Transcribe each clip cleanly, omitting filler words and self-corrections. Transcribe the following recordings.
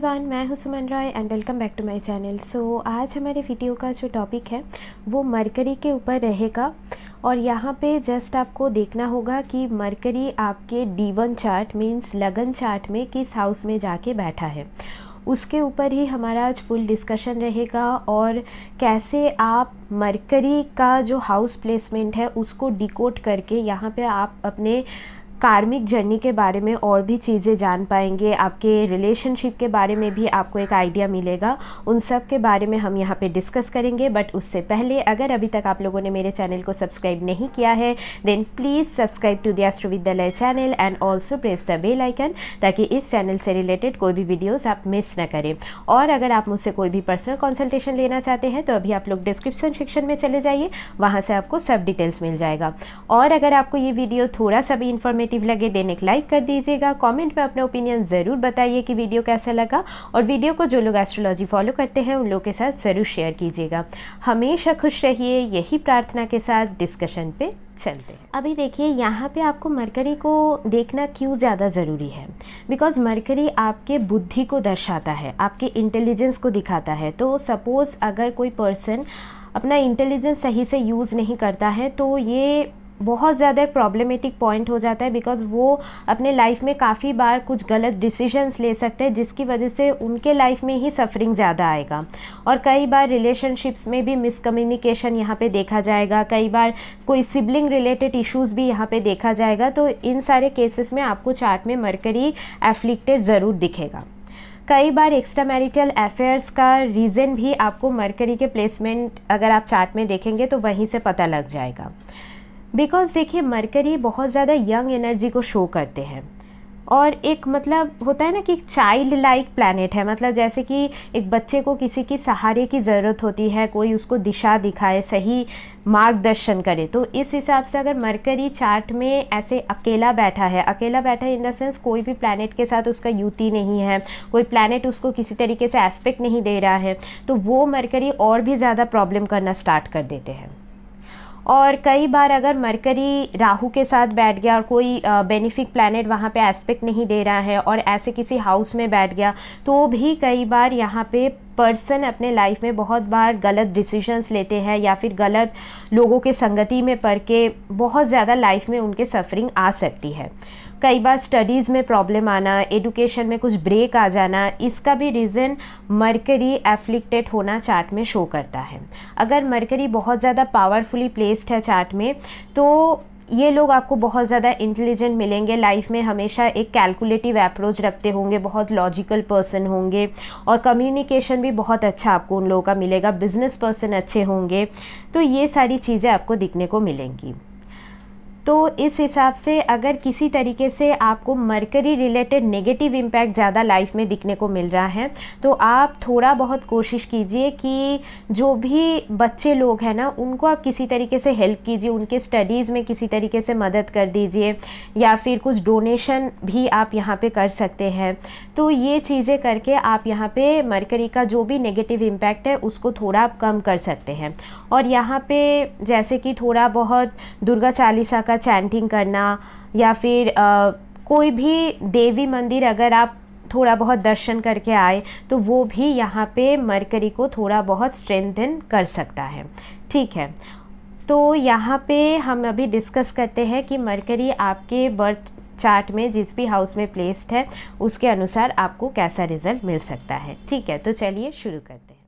Everyone, मैं हूं Suman Roy and welcome back to my channel. So आज हमारे वीडियो का जो टॉपिक है वो मरकरी के ऊपर रहेगा। और यहाँ पे जस्ट आपको देखना होगा कि मरकरी आपके D1 चार्ट मींस लगन चार्ट में किस हाउस में जाके बैठा है, उसके ऊपर ही हमारा आज फुल डिस्कशन रहेगा। और कैसे आप मरकरी का जो हाउस प्लेसमेंट है उसको डिकोड करके यहाँ पे आप अपने कार्मिक जर्नी के बारे में और भी चीज़ें जान पाएंगे, आपके रिलेशनशिप के बारे में भी आपको एक आइडिया मिलेगा। उन सब के बारे में हम यहाँ पे डिस्कस करेंगे। बट उससे पहले अगर अभी तक आप लोगों ने मेरे चैनल को सब्सक्राइब नहीं किया है then please subscribe to the Astro Vidyalaya channel and also press the bell icon, ताकि इस चैनल से रिलेटेड कोई भी वीडियोज़ आप मिस ना करें। और अगर आप मुझसे कोई भी पर्सनल कंसल्टेशन लेना चाहते हैं तो अभी आप लोग डिस्क्रिप्शन सेक्शन में चले जाइए, वहाँ से आपको सब डिटेल्स मिल जाएगा। और अगर आपको ये वीडियो थोड़ा सा भी इन्फॉर्मेटिव लगे देन एक लाइक कर दीजिएगा। कमेंट में अपना ओपिनियन ज़रूर बताइए कि वीडियो कैसा लगा, और वीडियो को जो लोग एस्ट्रोलॉजी फॉलो करते हैं उन लोगों के साथ ज़रूर शेयर कीजिएगा। हमेशा खुश रहिए, यही प्रार्थना के साथ डिस्कशन पे चलते हैं। अभी देखिए यहाँ पे आपको मरकरी को देखना क्यों ज़्यादा ज़रूरी है, बिकॉज मरकरी आपके बुद्धि को दर्शाता है, आपके इंटेलिजेंस को दिखाता है। तो सपोज़ अगर कोई पर्सन अपना इंटेलिजेंस सही से यूज़ नहीं करता है तो ये बहुत ज़्यादा एक प्रॉब्लमेटिक पॉइंट हो जाता है, बिकॉज़ वो अपने लाइफ में काफ़ी बार कुछ गलत डिसीजंस ले सकते हैं जिसकी वजह से उनके लाइफ में ही सफरिंग ज़्यादा आएगा। और कई बार रिलेशनशिप्स में भी मिसकम्युनिकेशन यहाँ पे देखा जाएगा, कई बार कोई सिबलिंग रिलेटेड इश्यूज़ भी यहाँ पे देखा जाएगा। तो इन सारे केसेस में आपको चार्ट में मरकरी एफ्लिक्टेड ज़रूर दिखेगा। कई बार एक्स्ट्रा मैरिटल अफेयर्स का रीज़न भी आपको मरकरी के प्लेसमेंट अगर आप चार्ट में देखेंगे तो वहीं से पता लग जाएगा। बिकॉज़ देखिए मरकरी बहुत ज़्यादा यंग एनर्जी को शो करते हैं, और एक मतलब होता है ना कि चाइल्ड लाइक प्लैनेट है। मतलब जैसे कि एक बच्चे को किसी की सहारे की ज़रूरत होती है, कोई उसको दिशा दिखाए, सही मार्गदर्शन करे। तो इस हिसाब से अगर मरकरी चार्ट में ऐसे अकेला बैठा है इन द सेंस कोई भी प्लैनेट के साथ उसका युति नहीं है, कोई प्लैनेट उसको किसी तरीके से एस्पेक्ट नहीं दे रहा है, तो वो मरकरी और भी ज़्यादा प्रॉब्लम करना स्टार्ट कर देते हैं। और कई बार अगर मरकरी राहु के साथ बैठ गया और कोई बेनिफिक प्लैनेट वहाँ पे एस्पेक्ट नहीं दे रहा है और ऐसे किसी हाउस में बैठ गया तो भी कई बार यहाँ पे पर्सन अपने लाइफ में बहुत बार गलत डिसीजंस लेते हैं, या फिर गलत लोगों के संगति में पड़ के बहुत ज़्यादा लाइफ में उनके सफरिंग आ सकती है। कई बार स्टडीज़ में प्रॉब्लम आना, एडुकेशन में कुछ ब्रेक आ जाना, इसका भी रीज़न मरकरी एफ्लिक्टेड होना चार्ट में शो करता है। अगर मरकरी बहुत ज़्यादा पावरफुली प्लेस्ड है चार्ट में तो ये लोग आपको बहुत ज़्यादा इंटेलिजेंट मिलेंगे, लाइफ में हमेशा एक कैलकुलेटिव अप्रोच रखते होंगे, बहुत लॉजिकल पर्सन होंगे, और कम्युनिकेशन भी बहुत अच्छा आपको उन लोगों का मिलेगा, बिजनेस पर्सन अच्छे होंगे। तो ये सारी चीज़ें आपको दिखने को मिलेंगी। तो इस हिसाब से अगर किसी तरीके से आपको मरकरी रिलेटेड नेगेटिव इम्पैक्ट ज़्यादा लाइफ में दिखने को मिल रहा है तो आप थोड़ा बहुत कोशिश कीजिए कि जो भी बच्चे लोग हैं ना उनको आप किसी तरीके से हेल्प कीजिए, उनके स्टडीज़ में किसी तरीके से मदद कर दीजिए, या फिर कुछ डोनेशन भी आप यहाँ पे कर सकते हैं। तो ये चीज़ें करके आप यहाँ पे मरकरी का जो भी नेगेटिव इम्पैक्ट है उसको थोड़ा आप कम कर सकते हैं। और यहाँ पे जैसे कि थोड़ा बहुत दुर्गा चालीसा का चैंटिंग करना, या फिर कोई भी देवी मंदिर अगर आप थोड़ा बहुत दर्शन करके आए तो वो भी यहाँ पे मरकरी को थोड़ा बहुत स्ट्रेंथन कर सकता है। ठीक है, तो यहाँ पे हम अभी डिस्कस करते हैं कि मरकरी आपके बर्थ चार्ट में जिस भी हाउस में प्लेस्ड है उसके अनुसार आपको कैसा रिजल्ट मिल सकता है। ठीक है, तो चलिए शुरू करते हैं।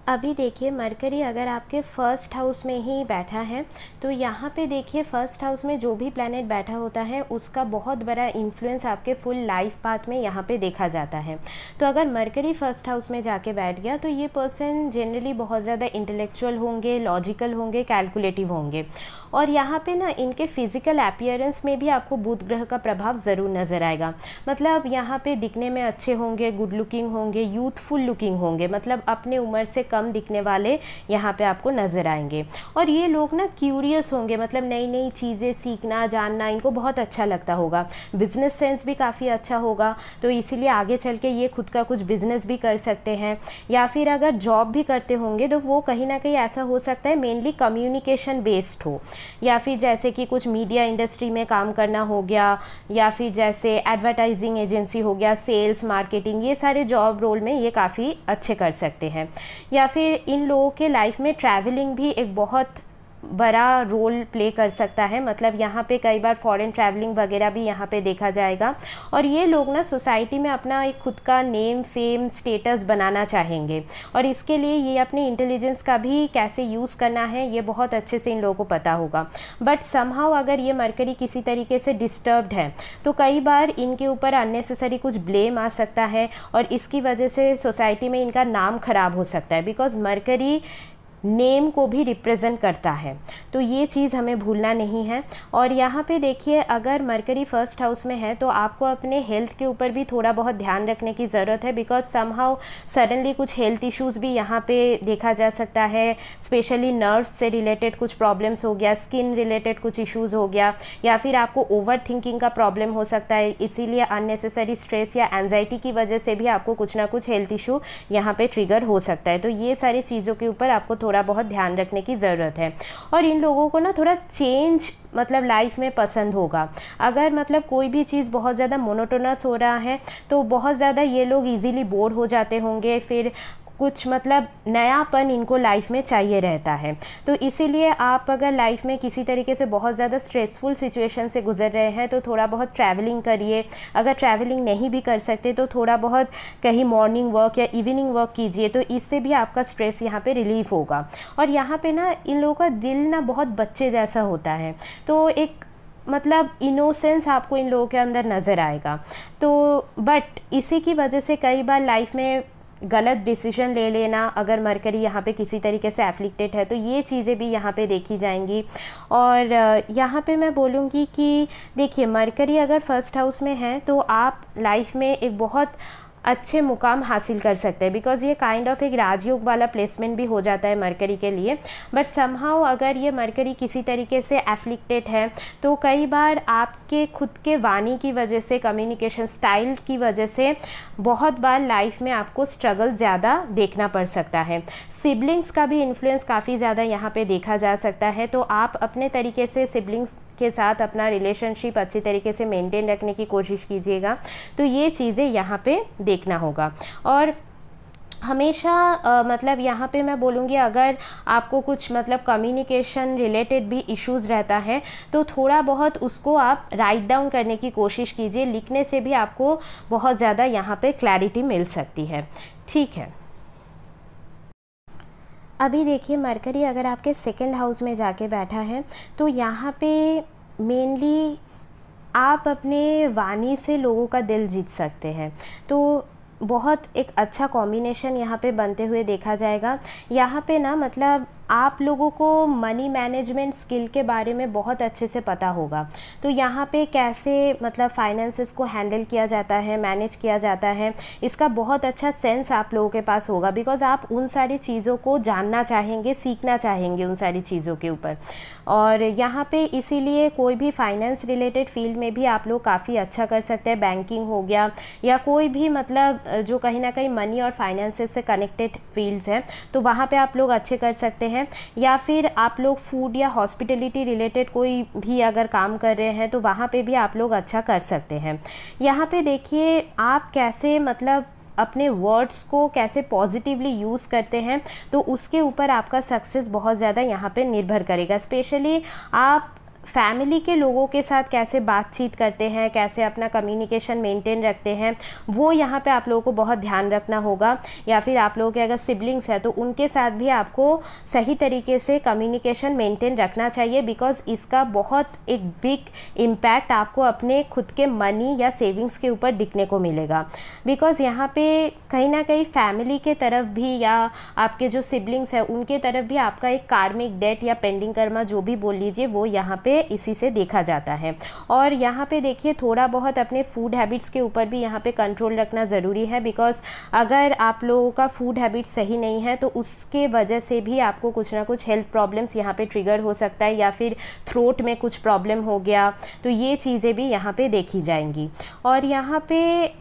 अभी देखिए मरकरी अगर आपके फर्स्ट हाउस में ही बैठा है तो यहाँ पे देखिए फर्स्ट हाउस में जो भी प्लैनेट बैठा होता है उसका बहुत बड़ा इन्फ्लुएंस आपके फुल लाइफ पाथ में यहाँ पे देखा जाता है। तो अगर मरकरी फर्स्ट हाउस में जाके बैठ गया तो ये पर्सन जनरली बहुत ज़्यादा इंटेलेक्चुअल होंगे, लॉजिकल होंगे, कैलकुलेटिव होंगे। और यहाँ पे ना इनके फिजिकल अपीयरेंस में भी आपको बुध ग्रह का प्रभाव ज़रूर नज़र आएगा। मतलब यहाँ पे दिखने में अच्छे होंगे, गुड लुकिंग होंगे, यूथफुल लुकिंग होंगे, मतलब अपने उम्र से कम दिखने वाले यहाँ पे आपको नज़र आएंगे। और ये लोग ना क्यूरियस होंगे, मतलब नई नई चीज़ें सीखना जानना इनको बहुत अच्छा लगता होगा। बिजनेस सेंस भी काफ़ी अच्छा होगा, तो इसीलिए आगे चल के ये खुद का कुछ बिजनेस भी कर सकते हैं। या फिर अगर जॉब भी करते होंगे तो वो कहीं ना कहीं ऐसा हो सकता है मेनली कम्युनिकेशन बेस्ड हो, या फिर जैसे कि कुछ मीडिया इंडस्ट्री में काम करना हो गया, या फिर जैसे एडवर्टाइजिंग एजेंसी हो गया, सेल्स मार्केटिंग, ये सारे जॉब रोल में ये काफ़ी अच्छे कर सकते हैं। या फिर इन लोगों के लाइफ में ट्रैवलिंग भी एक बहुत बड़ा रोल प्ले कर सकता है, मतलब यहाँ पे कई बार फॉरेन ट्रैवलिंग वगैरह भी यहाँ पे देखा जाएगा। और ये लोग ना सोसाइटी में अपना एक खुद का नेम फेम स्टेटस बनाना चाहेंगे, और इसके लिए ये अपने इंटेलिजेंस का भी कैसे यूज़ करना है ये बहुत अच्छे से इन लोगों को पता होगा। बट समहाउ अगर ये मरकरी किसी तरीके से डिस्टर्ब्ड है तो कई बार इनके ऊपर अननेसेसरी कुछ ब्लेम आ सकता है, और इसकी वजह से सोसाइटी में इनका नाम खराब हो सकता है, बिकॉज मरकरी नेम को भी रिप्रेजेंट करता है, तो ये चीज़ हमें भूलना नहीं है। और यहाँ पे देखिए, अगर मरकरी फर्स्ट हाउस में है तो आपको अपने हेल्थ के ऊपर भी थोड़ा बहुत ध्यान रखने की ज़रूरत है, बिकॉज समहाउ सडनली कुछ हेल्थ इश्यूज़ भी यहाँ पे देखा जा सकता है, स्पेशली नर्व्स से रिलेटेड कुछ प्रॉब्लम्स हो गया, स्किन रिलेटेड कुछ इश्यूज़ हो गया, या फिर आपको ओवर थिंकिंग का प्रॉब्लम हो सकता है, इसीलिए अननेसेसरी स्ट्रेस या एंजाइटी की वजह से भी आपको कुछ ना कुछ हेल्थ इशू यहाँ पे ट्रिगर हो सकता है। तो ये सारी चीज़ों के ऊपर आपको थोड़ा बहुत ध्यान रखने की ज़रूरत है। और इन लोगों को ना थोड़ा चेंज मतलब लाइफ में पसंद होगा। अगर मतलब कोई भी चीज़ बहुत ज़्यादा मोनोटोनस हो रहा है तो बहुत ज़्यादा ये लोग इजीली बोर हो जाते होंगे, फिर कुछ मतलब नयापन इनको लाइफ में चाहिए रहता है। तो इसीलिए आप अगर लाइफ में किसी तरीके से बहुत ज़्यादा स्ट्रेसफुल सिचुएशन से गुजर रहे हैं तो थोड़ा बहुत ट्रैवलिंग करिए। अगर ट्रैवलिंग नहीं भी कर सकते तो थोड़ा बहुत कहीं मॉर्निंग वॉक या इवनिंग वॉक कीजिए, तो इससे भी आपका स्ट्रेस यहाँ पे रिलीफ होगा। और यहाँ पे ना इन लोगों का दिल ना बहुत बच्चे जैसा होता है, तो एक मतलब इनोसेंस आपको इन लोगों के अंदर नज़र आएगा। तो बट इसी की वजह से कई बार लाइफ में गलत डिसीजन ले लेना, अगर मरकरी यहाँ पे किसी तरीके से एफ्लिक्टेड है तो ये चीज़ें भी यहाँ पे देखी जाएंगी। और यहाँ पे मैं बोलूँगी कि देखिए, मरकरी अगर फर्स्ट हाउस में है तो आप लाइफ में एक बहुत अच्छे मुकाम हासिल कर सकते हैं, बिकॉज़ ये काइंड ऑफ एक राजयोग वाला प्लेसमेंट भी हो जाता है मरकरी के लिए। बट समहाउ अगर ये मरकरी किसी तरीके से एफ्लिक्टेड है तो कई बार आपके खुद के वाणी की वजह से, कम्युनिकेशन स्टाइल की वजह से बहुत बार लाइफ में आपको स्ट्रगल ज़्यादा देखना पड़ सकता है। सिबलिंग्स का भी इन्फ्लुएंस काफ़ी ज़्यादा यहाँ पे देखा जा सकता है, तो आप अपने तरीके से सिबलिंग्स के साथ अपना रिलेशनशिप अच्छी तरीके से मेंटेन रखने की कोशिश कीजिएगा। तो ये चीज़ें यहाँ पे देखना होगा। और हमेशा मतलब यहाँ पे मैं बोलूँगी, अगर आपको कुछ मतलब कम्युनिकेशन रिलेटेड भी इश्यूज़ रहता है तो थोड़ा बहुत उसको आप राइट डाउन करने की कोशिश कीजिए। लिखने से भी आपको बहुत ज़्यादा यहाँ पे क्लैरिटी मिल सकती है। ठीक है, अभी देखिए, मरकरी अगर आपके सेकंड हाउस में जाके बैठा है तो यहाँ पे मेनली आप अपने वाणी से लोगों का दिल जीत सकते हैं। तो बहुत एक अच्छा कॉम्बिनेशन यहाँ पे बनते हुए देखा जाएगा। यहाँ पे ना मतलब आप लोगों को मनी मैनेजमेंट स्किल के बारे में बहुत अच्छे से पता होगा, तो यहाँ पे कैसे मतलब फाइनेंसेस को हैंडल किया जाता है, मैनेज किया जाता है, इसका बहुत अच्छा सेंस आप लोगों के पास होगा, बिकॉज़ आप उन सारी चीज़ों को जानना चाहेंगे, सीखना चाहेंगे उन सारी चीज़ों के ऊपर। और यहाँ पे इसीलिए कोई भी फाइनेंस रिलेटेड फील्ड में भी आप लोग काफ़ी अच्छा कर सकते हैं। बैंकिंग हो गया या कोई भी मतलब जो कहीं ना कहीं मनी और फाइनेंसेस से कनेक्टेड फील्ड्स हैं, तो वहाँ पे आप लोग अच्छे कर सकते हैं। या फिर आप लोग फूड या हॉस्पिटलिटी रिलेटेड कोई भी अगर काम कर रहे हैं तो वहाँ पे भी आप लोग अच्छा कर सकते हैं। यहाँ पे देखिए, आप कैसे मतलब अपने वर्ड्स को कैसे पॉजिटिवली यूज़ करते हैं, तो उसके ऊपर आपका सक्सेस बहुत ज़्यादा यहाँ पे निर्भर करेगा। स्पेशली आप फैमिली के लोगों के साथ कैसे बातचीत करते हैं, कैसे अपना कम्युनिकेशन मेंटेन रखते हैं, वो यहाँ पे आप लोगों को बहुत ध्यान रखना होगा। या फिर आप लोगों के अगर सिबलिंग्स हैं तो उनके साथ भी आपको सही तरीके से कम्युनिकेशन मेंटेन रखना चाहिए, बिकॉज़ इसका बहुत एक बिग इम्पैक्ट आपको अपने खुद के मनी या सेविंग्स के ऊपर दिखने को मिलेगा। बिकॉज़ यहाँ पे कहीं ना कहीं फैमिली के तरफ भी या आपके जो सिबलिंग्स हैं उनके तरफ भी आपका एक कार्मिक डेट या पेंडिंग कर्मा जो भी बोल लीजिए वो यहाँ पे ये इसी से देखा जाता है। और यहाँ पे देखिए थोड़ा बहुत अपने फूड हैबिट्स के ऊपर भी यहाँ पे कंट्रोल रखना ज़रूरी है, बिकॉज़ अगर आप लोगों का फूड हैबिट सही नहीं है तो उसके वजह से भी आपको कुछ ना कुछ हेल्थ प्रॉब्लम्स यहाँ पे ट्रिगर हो सकता है, या फिर थ्रोट में कुछ प्रॉब्लम हो गया, तो ये चीज़ें भी यहाँ पे देखी जाएंगी। और यहाँ पे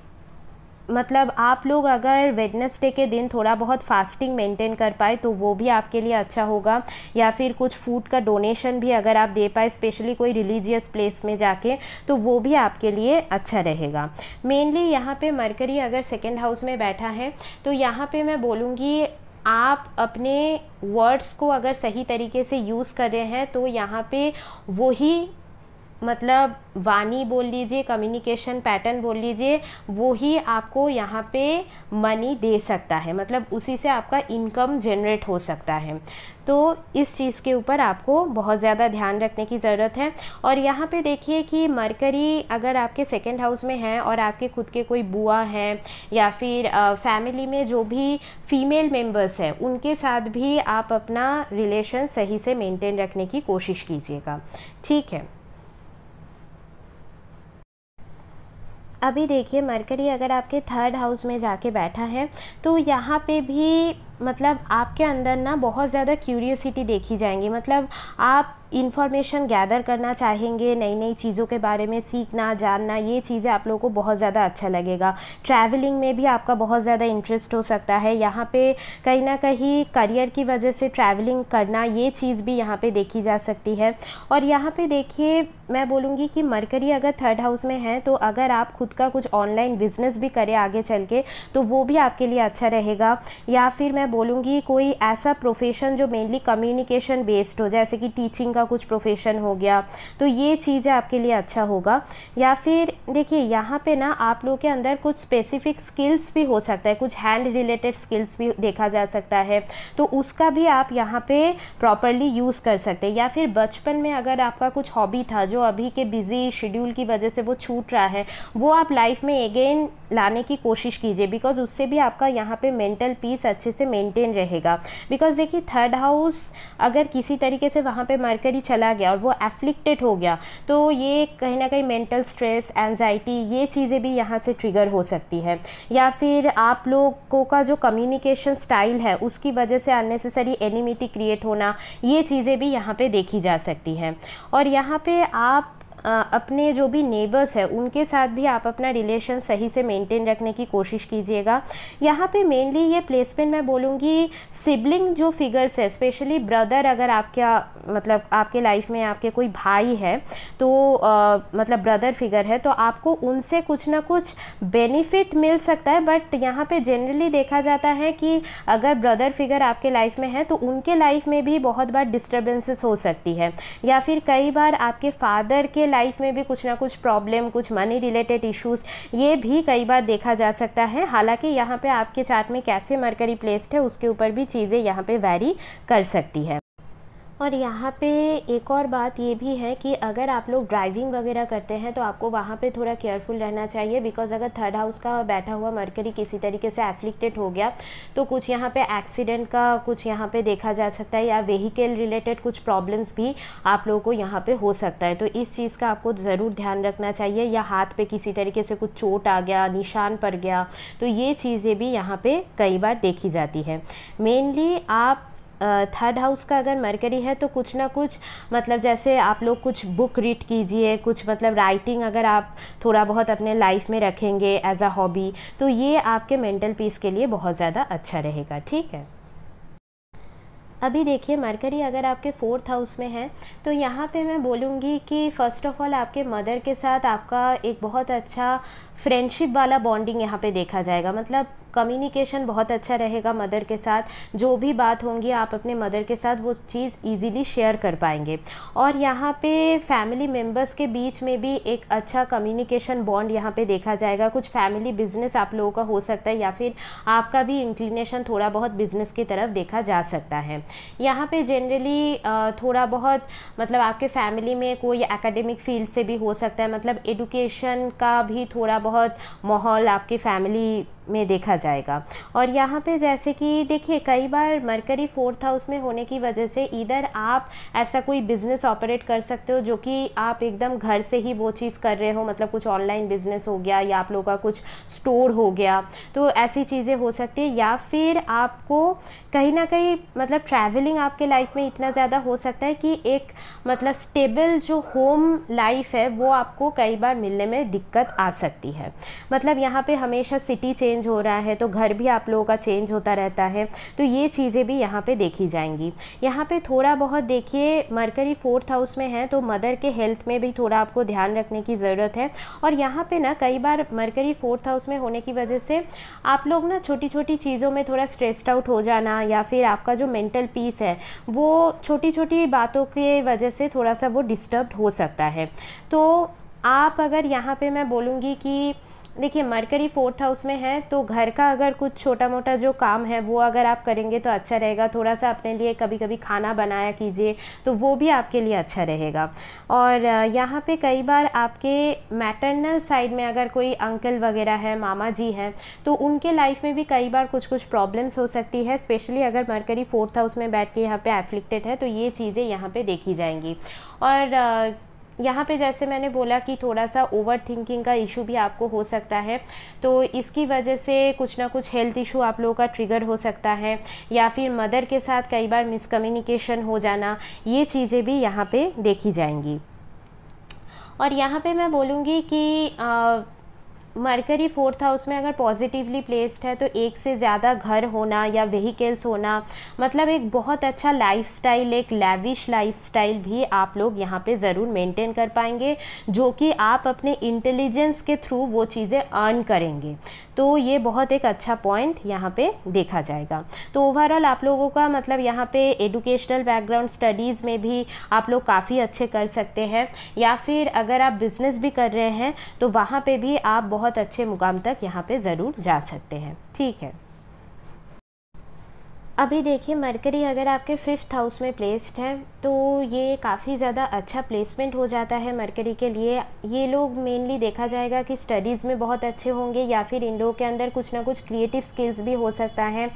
मतलब आप लोग अगर वेडनेसडे के दिन थोड़ा बहुत फास्टिंग मेंटेन कर पाए तो वो भी आपके लिए अच्छा होगा, या फिर कुछ फूड का डोनेशन भी अगर आप दे पाए, स्पेशली कोई रिलीजियस प्लेस में जाके, तो वो भी आपके लिए अच्छा रहेगा। मेनली यहाँ पे मरकरी अगर सेकंड हाउस में बैठा है तो यहाँ पे मैं बोलूँगी आप अपने वर्ड्स को अगर सही तरीके से यूज़ कर रहे हैं तो यहाँ पे वही मतलब वाणी बोल लीजिए, कम्युनिकेशन पैटर्न बोल लीजिए, वो ही आपको यहाँ पे मनी दे सकता है, मतलब उसी से आपका इनकम जनरेट हो सकता है। तो इस चीज़ के ऊपर आपको बहुत ज़्यादा ध्यान रखने की ज़रूरत है। और यहाँ पे देखिए कि मरकरी अगर आपके सेकंड हाउस में है और आपके खुद के कोई बुआ हैं या फिर फैमिली में जो भी फीमेल मेंबर्स हैं उनके साथ भी आप अपना रिलेशन सही से मेंटेन रखने की कोशिश कीजिएगा, ठीक है। अभी देखिए मरकरी अगर आपके थर्ड हाउस में जाके बैठा है तो यहाँ पे भी मतलब आपके अंदर ना बहुत ज़्यादा क्यूरियोसिटी देखी जाएंगी, मतलब आप इन्फॉर्मेशन गैदर करना चाहेंगे, नई नई चीज़ों के बारे में सीखना जानना, ये चीज़ें आप लोगों को बहुत ज़्यादा अच्छा लगेगा। ट्रैवलिंग में भी आपका बहुत ज़्यादा इंटरेस्ट हो सकता है, यहाँ पे कहीं ना कहीं करियर की वजह से ट्रैवलिंग करना, ये चीज़ भी यहाँ पे देखी जा सकती है। और यहाँ पे देखिए मैं बोलूँगी कि मरकरी अगर थर्ड हाउस में है तो अगर आप खुद का कुछ ऑनलाइन बिजनेस भी करें आगे चल के तो वो भी आपके लिए अच्छा रहेगा, या फिर मैं बोलूँगी कोई ऐसा प्रोफेशन जो मेनली कम्युनिकेशन बेस्ड हो, जैसे कि टीचिंग का कुछ प्रोफेशन हो गया, तो ये चीज़ें आपके लिए अच्छा होगा। या फिर देखिए यहाँ पे ना आप लोगों के अंदर कुछ स्पेसिफिक स्किल्स भी हो सकता है, कुछ हैंड रिलेटेड स्किल्स भी देखा जा सकता है, तो उसका भी आप यहाँ पे प्रॉपरली यूज़ कर सकते हैं। या फिर बचपन में अगर आपका कुछ हॉबी था जो अभी के बिजी शेड्यूल की वजह से वो छूट रहा है, वो आप लाइफ में अगेन लाने की कोशिश कीजिए, बिकॉज उससे भी आपका यहाँ पे मेंटल पीस अच्छे से मेंटेन रहेगा। बिकॉज देखिए थर्ड हाउस अगर किसी तरीके से वहाँ पे मरकरी चला गया और वो एफ्लिक्टेड हो गया तो ये कहीं ना कहीं मेंटल स्ट्रेस, एंजाइटी, ये चीज़ें भी यहाँ से ट्रिगर हो सकती है। या फिर आप लोगों का जो कम्युनिकेशन स्टाइल है उसकी वजह से अननेसेसरी एनिमिटी क्रिएट होना, ये चीज़ें भी यहाँ पे देखी जा सकती हैं। और यहाँ पे आप अपने जो भी नेबर्स हैं उनके साथ भी आप अपना रिलेशन सही से मेंटेन रखने की कोशिश कीजिएगा। यहाँ पे मेनली ये प्लेसमेंट मैं बोलूँगी सिबलिंग जो फिगर्स है, स्पेशली ब्रदर, अगर आपका मतलब आपके लाइफ में आपके कोई भाई है तो मतलब ब्रदर फिगर है तो आपको उनसे कुछ ना कुछ बेनिफिट मिल सकता है। बट यहाँ पे जनरली देखा जाता है कि अगर ब्रदर फिगर आपके लाइफ में है तो उनके लाइफ में भी बहुत बार डिस्टर्बेंसेस हो सकती है, या फिर कई बार आपके फादर के लाइफ में भी कुछ ना कुछ प्रॉब्लम, कुछ मनी रिलेटेड इश्यूज, ये भी कई बार देखा जा सकता है। हालांकि यहाँ पे आपके चार्ट में कैसे मरकरी प्लेस्ड है उसके ऊपर भी चीज़ें यहाँ पे वैरी कर सकती है। और यहाँ पे एक और बात ये भी है कि अगर आप लोग ड्राइविंग वगैरह करते हैं तो आपको वहाँ पे थोड़ा केयरफुल रहना चाहिए, बिकॉज अगर थर्ड हाउस का बैठा हुआ मरकरी किसी तरीके से एफ्लिक्टेड हो गया तो कुछ यहाँ पे एक्सीडेंट का कुछ यहाँ पे देखा जा सकता है, या व्हीकल रिलेटेड कुछ प्रॉब्लम्स भी आप लोगों को यहाँ पे हो सकता है। तो इस चीज़ का आपको ज़रूर ध्यान रखना चाहिए, या हाथ पे किसी तरीके से कुछ चोट आ गया, निशान पड़ गया, तो ये चीज़ें भी यहाँ पे कई बार देखी जाती है। मेनली आप थर्ड हाउस का अगर मरकरी है तो कुछ ना कुछ मतलब जैसे आप लोग कुछ बुक रीड कीजिए, कुछ मतलब राइटिंग अगर आप थोड़ा बहुत अपने लाइफ में रखेंगे एज अ हॉबी तो ये आपके मेंटल पीस के लिए बहुत ज़्यादा अच्छा रहेगा, ठीक है। अभी देखिए मरकरी अगर आपके फोर्थ हाउस में है तो यहाँ पे मैं बोलूँगी कि फ़र्स्ट ऑफ ऑल आपके मदर के साथ आपका एक बहुत अच्छा फ्रेंडशिप वाला बॉन्डिंग यहाँ पे देखा जाएगा, मतलब कम्युनिकेशन बहुत अच्छा रहेगा मदर के साथ, जो भी बात होंगी आप अपने मदर के साथ वो चीज़ इजीली शेयर कर पाएंगे। और यहाँ पे फैमिली मेम्बर्स के बीच में भी एक अच्छा कम्युनिकेशन बॉन्ड यहाँ पे देखा जाएगा। कुछ फैमिली बिजनेस आप लोगों का हो सकता है, या फिर आपका भी इंक्लिनेशन थोड़ा बहुत बिजनेस की तरफ देखा जा सकता है। यहाँ पे जनरली थोड़ा बहुत मतलब आपके फैमिली में कोई एकेडमिक फील्ड से भी हो सकता है, मतलब एडुकेशन का भी थोड़ा बहुत माहौल आपकी फैमिली में देखा जाएगा। और यहाँ पे जैसे कि देखिए कई बार मरकरी 4th हाउस में होने की वजह से इधर आप ऐसा कोई बिज़नेस ऑपरेट कर सकते हो जो कि आप एकदम घर से ही वो चीज़ कर रहे हो, मतलब कुछ ऑनलाइन बिजनेस हो गया या आप लोगों का कुछ स्टोर हो गया, तो ऐसी चीज़ें हो सकती है। या फिर आपको कहीं ना कहीं मतलब ट्रैवलिंग आपके लाइफ में इतना ज़्यादा हो सकता है कि एक मतलब स्टेबल जो होम लाइफ है वो आपको कई बार मिलने में दिक्कत आ सकती है। मतलब यहाँ पे हमेशा सिटी चेंज हो रहा है तो घर भी आप लोगों का चेंज होता रहता है, तो ये चीज़ें भी यहाँ पे देखी जाएंगी। यहाँ पे थोड़ा बहुत देखिए मरकरी 4th हाउस में है तो मदर के हेल्थ में भी थोड़ा आपको ध्यान रखने की ज़रूरत है। और यहाँ पे ना कई बार मरकरी 4th हाउस में होने की वजह से आप लोग ना छोटी छोटी चीज़ों में थोड़ा स्ट्रेस्ड आउट हो जाना, या फिर आपका जो मेंटल पीस है वो छोटी छोटी बातों के वजह से थोड़ा सा वो डिस्टर्ब हो सकता है। तो आप अगर यहाँ पे मैं बोलूँगी कि देखिए मरकरी 4th हाउस में है तो घर का अगर कुछ छोटा मोटा जो काम है वो अगर आप करेंगे तो अच्छा रहेगा। थोड़ा सा अपने लिए कभी कभी खाना बनाया कीजिए तो वो भी आपके लिए अच्छा रहेगा। और यहाँ पे कई बार आपके मैटरनल साइड में अगर कोई अंकल वगैरह है, मामा जी हैं, तो उनके लाइफ में भी कई बार कुछ कुछ प्रॉब्लम्स हो सकती है, स्पेशली अगर मरकरी 4th हाउस में बैठ के यहाँ पे एफ्लिक्टेड है तो ये चीज़ें यहाँ पे देखी जाएंगी। और यहाँ पे जैसे मैंने बोला कि थोड़ा सा ओवर थिंकिंग का इशू भी आपको हो सकता है, तो इसकी वजह से कुछ ना कुछ हेल्थ इशू आप लोगों का ट्रिगर हो सकता है, या फिर मदर के साथ कई बार मिसकम्युनिकेशन हो जाना, ये चीज़ें भी यहाँ पे देखी जाएंगी। और यहाँ पे मैं बोलूँगी कि मरकरी 4th हाउस में अगर पॉजिटिवली प्लेस्ड है तो एक से ज़्यादा घर होना या व्हीकल्स होना, मतलब एक बहुत अच्छा लाइफस्टाइल, एक लैविश लाइफस्टाइल भी आप लोग यहाँ पे ज़रूर मेंटेन कर पाएंगे, जो कि आप अपने इंटेलिजेंस के थ्रू वो चीज़ें अर्न करेंगे। तो ये बहुत एक अच्छा पॉइंट यहाँ पे देखा जाएगा। तो ओवरऑल आप लोगों का मतलब यहाँ पे एजुकेशनल बैकग्राउंड, स्टडीज़ में भी आप लोग काफ़ी अच्छे कर सकते हैं, या फिर अगर आप बिज़नेस भी कर रहे हैं तो वहाँ पे भी आप बहुत अच्छे मुकाम तक यहाँ पे ज़रूर जा सकते हैं। ठीक है, अभी देखिए मरकरी अगर आपके 5th हाउस में प्लेस्ड है तो ये काफ़ी ज़्यादा अच्छा प्लेसमेंट हो जाता है मरकरी के लिए। ये लोग मेनली देखा जाएगा कि स्टडीज़ में बहुत अच्छे होंगे, या फिर इन लोगों के अंदर कुछ ना कुछ क्रिएटिव स्किल्स भी हो सकता है।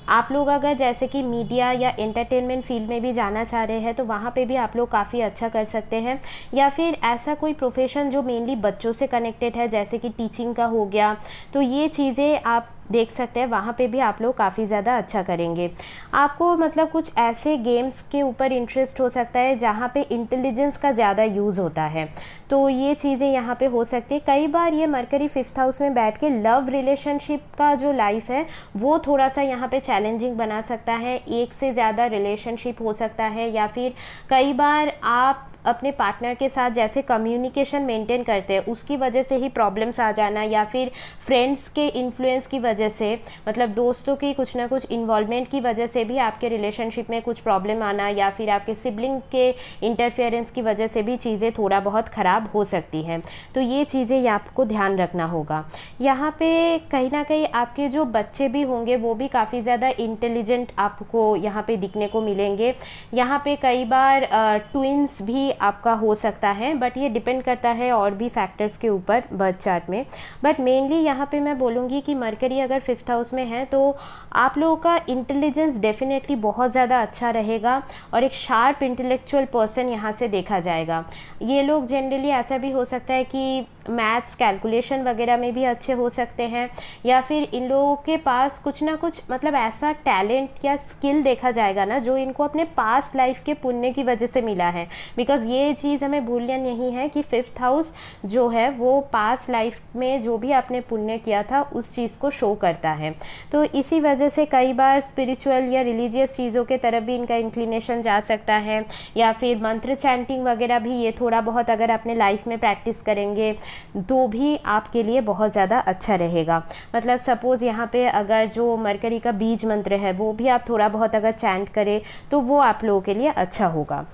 आप लोग अगर जैसे कि मीडिया या एंटरटेनमेंट फील्ड में भी जाना चाह रहे हैं तो वहाँ पे भी आप लोग काफ़ी अच्छा कर सकते हैं, या फिर ऐसा कोई प्रोफेशन जो मेनली बच्चों से कनेक्टेड है जैसे कि टीचिंग का हो गया, तो ये चीज़ें आप देख सकते हैं, वहाँ पे भी आप लोग काफ़ी ज़्यादा अच्छा करेंगे। आपको मतलब कुछ ऐसे गेम्स के ऊपर इंटरेस्ट हो सकता है जहाँ पे इंटेलिजेंस का ज़्यादा यूज़ होता है, तो ये चीज़ें यहाँ पे हो सकती है। कई बार ये मरकरी 5th हाउस में बैठ के लव रिलेशनशिप का जो लाइफ है वो थोड़ा सा यहाँ पे चैलेंजिंग बना सकता है, एक से ज़्यादा रिलेशनशिप हो सकता है, या फिर कई बार आप अपने पार्टनर के साथ जैसे कम्युनिकेशन मेंटेन करते हैं उसकी वजह से ही प्रॉब्लम्स आ जाना, या फिर फ्रेंड्स के इन्फ्लुएंस की वजह से, मतलब दोस्तों की कुछ ना कुछ इन्वॉल्वमेंट की वजह से भी आपके रिलेशनशिप में कुछ प्रॉब्लम आना, या फिर आपके सिबलिंग के इंटरफेरेंस की वजह से भी चीज़ें थोड़ा बहुत ख़राब हो सकती हैं। तो ये चीज़ें आपको ध्यान रखना होगा। यहाँ पे कहीं ना कहीं आपके जो बच्चे भी होंगे वो भी काफ़ी ज़्यादा इंटेलिजेंट आपको यहाँ पे दिखने को मिलेंगे। यहाँ पे कई बार ट्विंस भी आपका हो सकता है, बट ये डिपेंड करता है और भी फैक्टर्स के ऊपर बर्थ चार्ट में। बट मेनली यहाँ पे मैं बोलूँगी कि मरकरी अगर 5th हाउस में है तो आप लोगों का इंटेलिजेंस डेफिनेटली बहुत ज़्यादा अच्छा रहेगा, और एक शार्प इंटेलेक्चुअल पर्सन यहाँ से देखा जाएगा। ये लोग जनरली ऐसा भी हो सकता है कि मैथ्स, कैलकुलेशन वगैरह में भी अच्छे हो सकते हैं, या फिर इन लोगों के पास कुछ ना कुछ मतलब ऐसा टैलेंट या स्किल देखा जाएगा ना जो इनको अपने पास्ट लाइफ के पुण्य की वजह से मिला है। बिकॉज ये चीज़ हमें भूलना नहीं है कि 5th हाउस जो है वो पास्ट लाइफ में जो भी आपने पुण्य किया था उस चीज़ को शो करता है। तो इसी वजह से कई बार स्पिरिचुअल या रिलीजियस चीज़ों के तरफ भी इनका इंक्लिनेशन जा सकता है, या फिर मंत्र चैंटिंग वगैरह भी ये थोड़ा बहुत अगर अपने लाइफ में प्रैक्टिस करेंगे तो भी आपके लिए बहुत ज़्यादा अच्छा रहेगा। मतलब सपोज़ यहाँ पे अगर जो मरकरी का बीज मंत्र है वो भी आप थोड़ा बहुत अगर चैंट करें तो वो आप लोगों के लिए अच्छा होगा।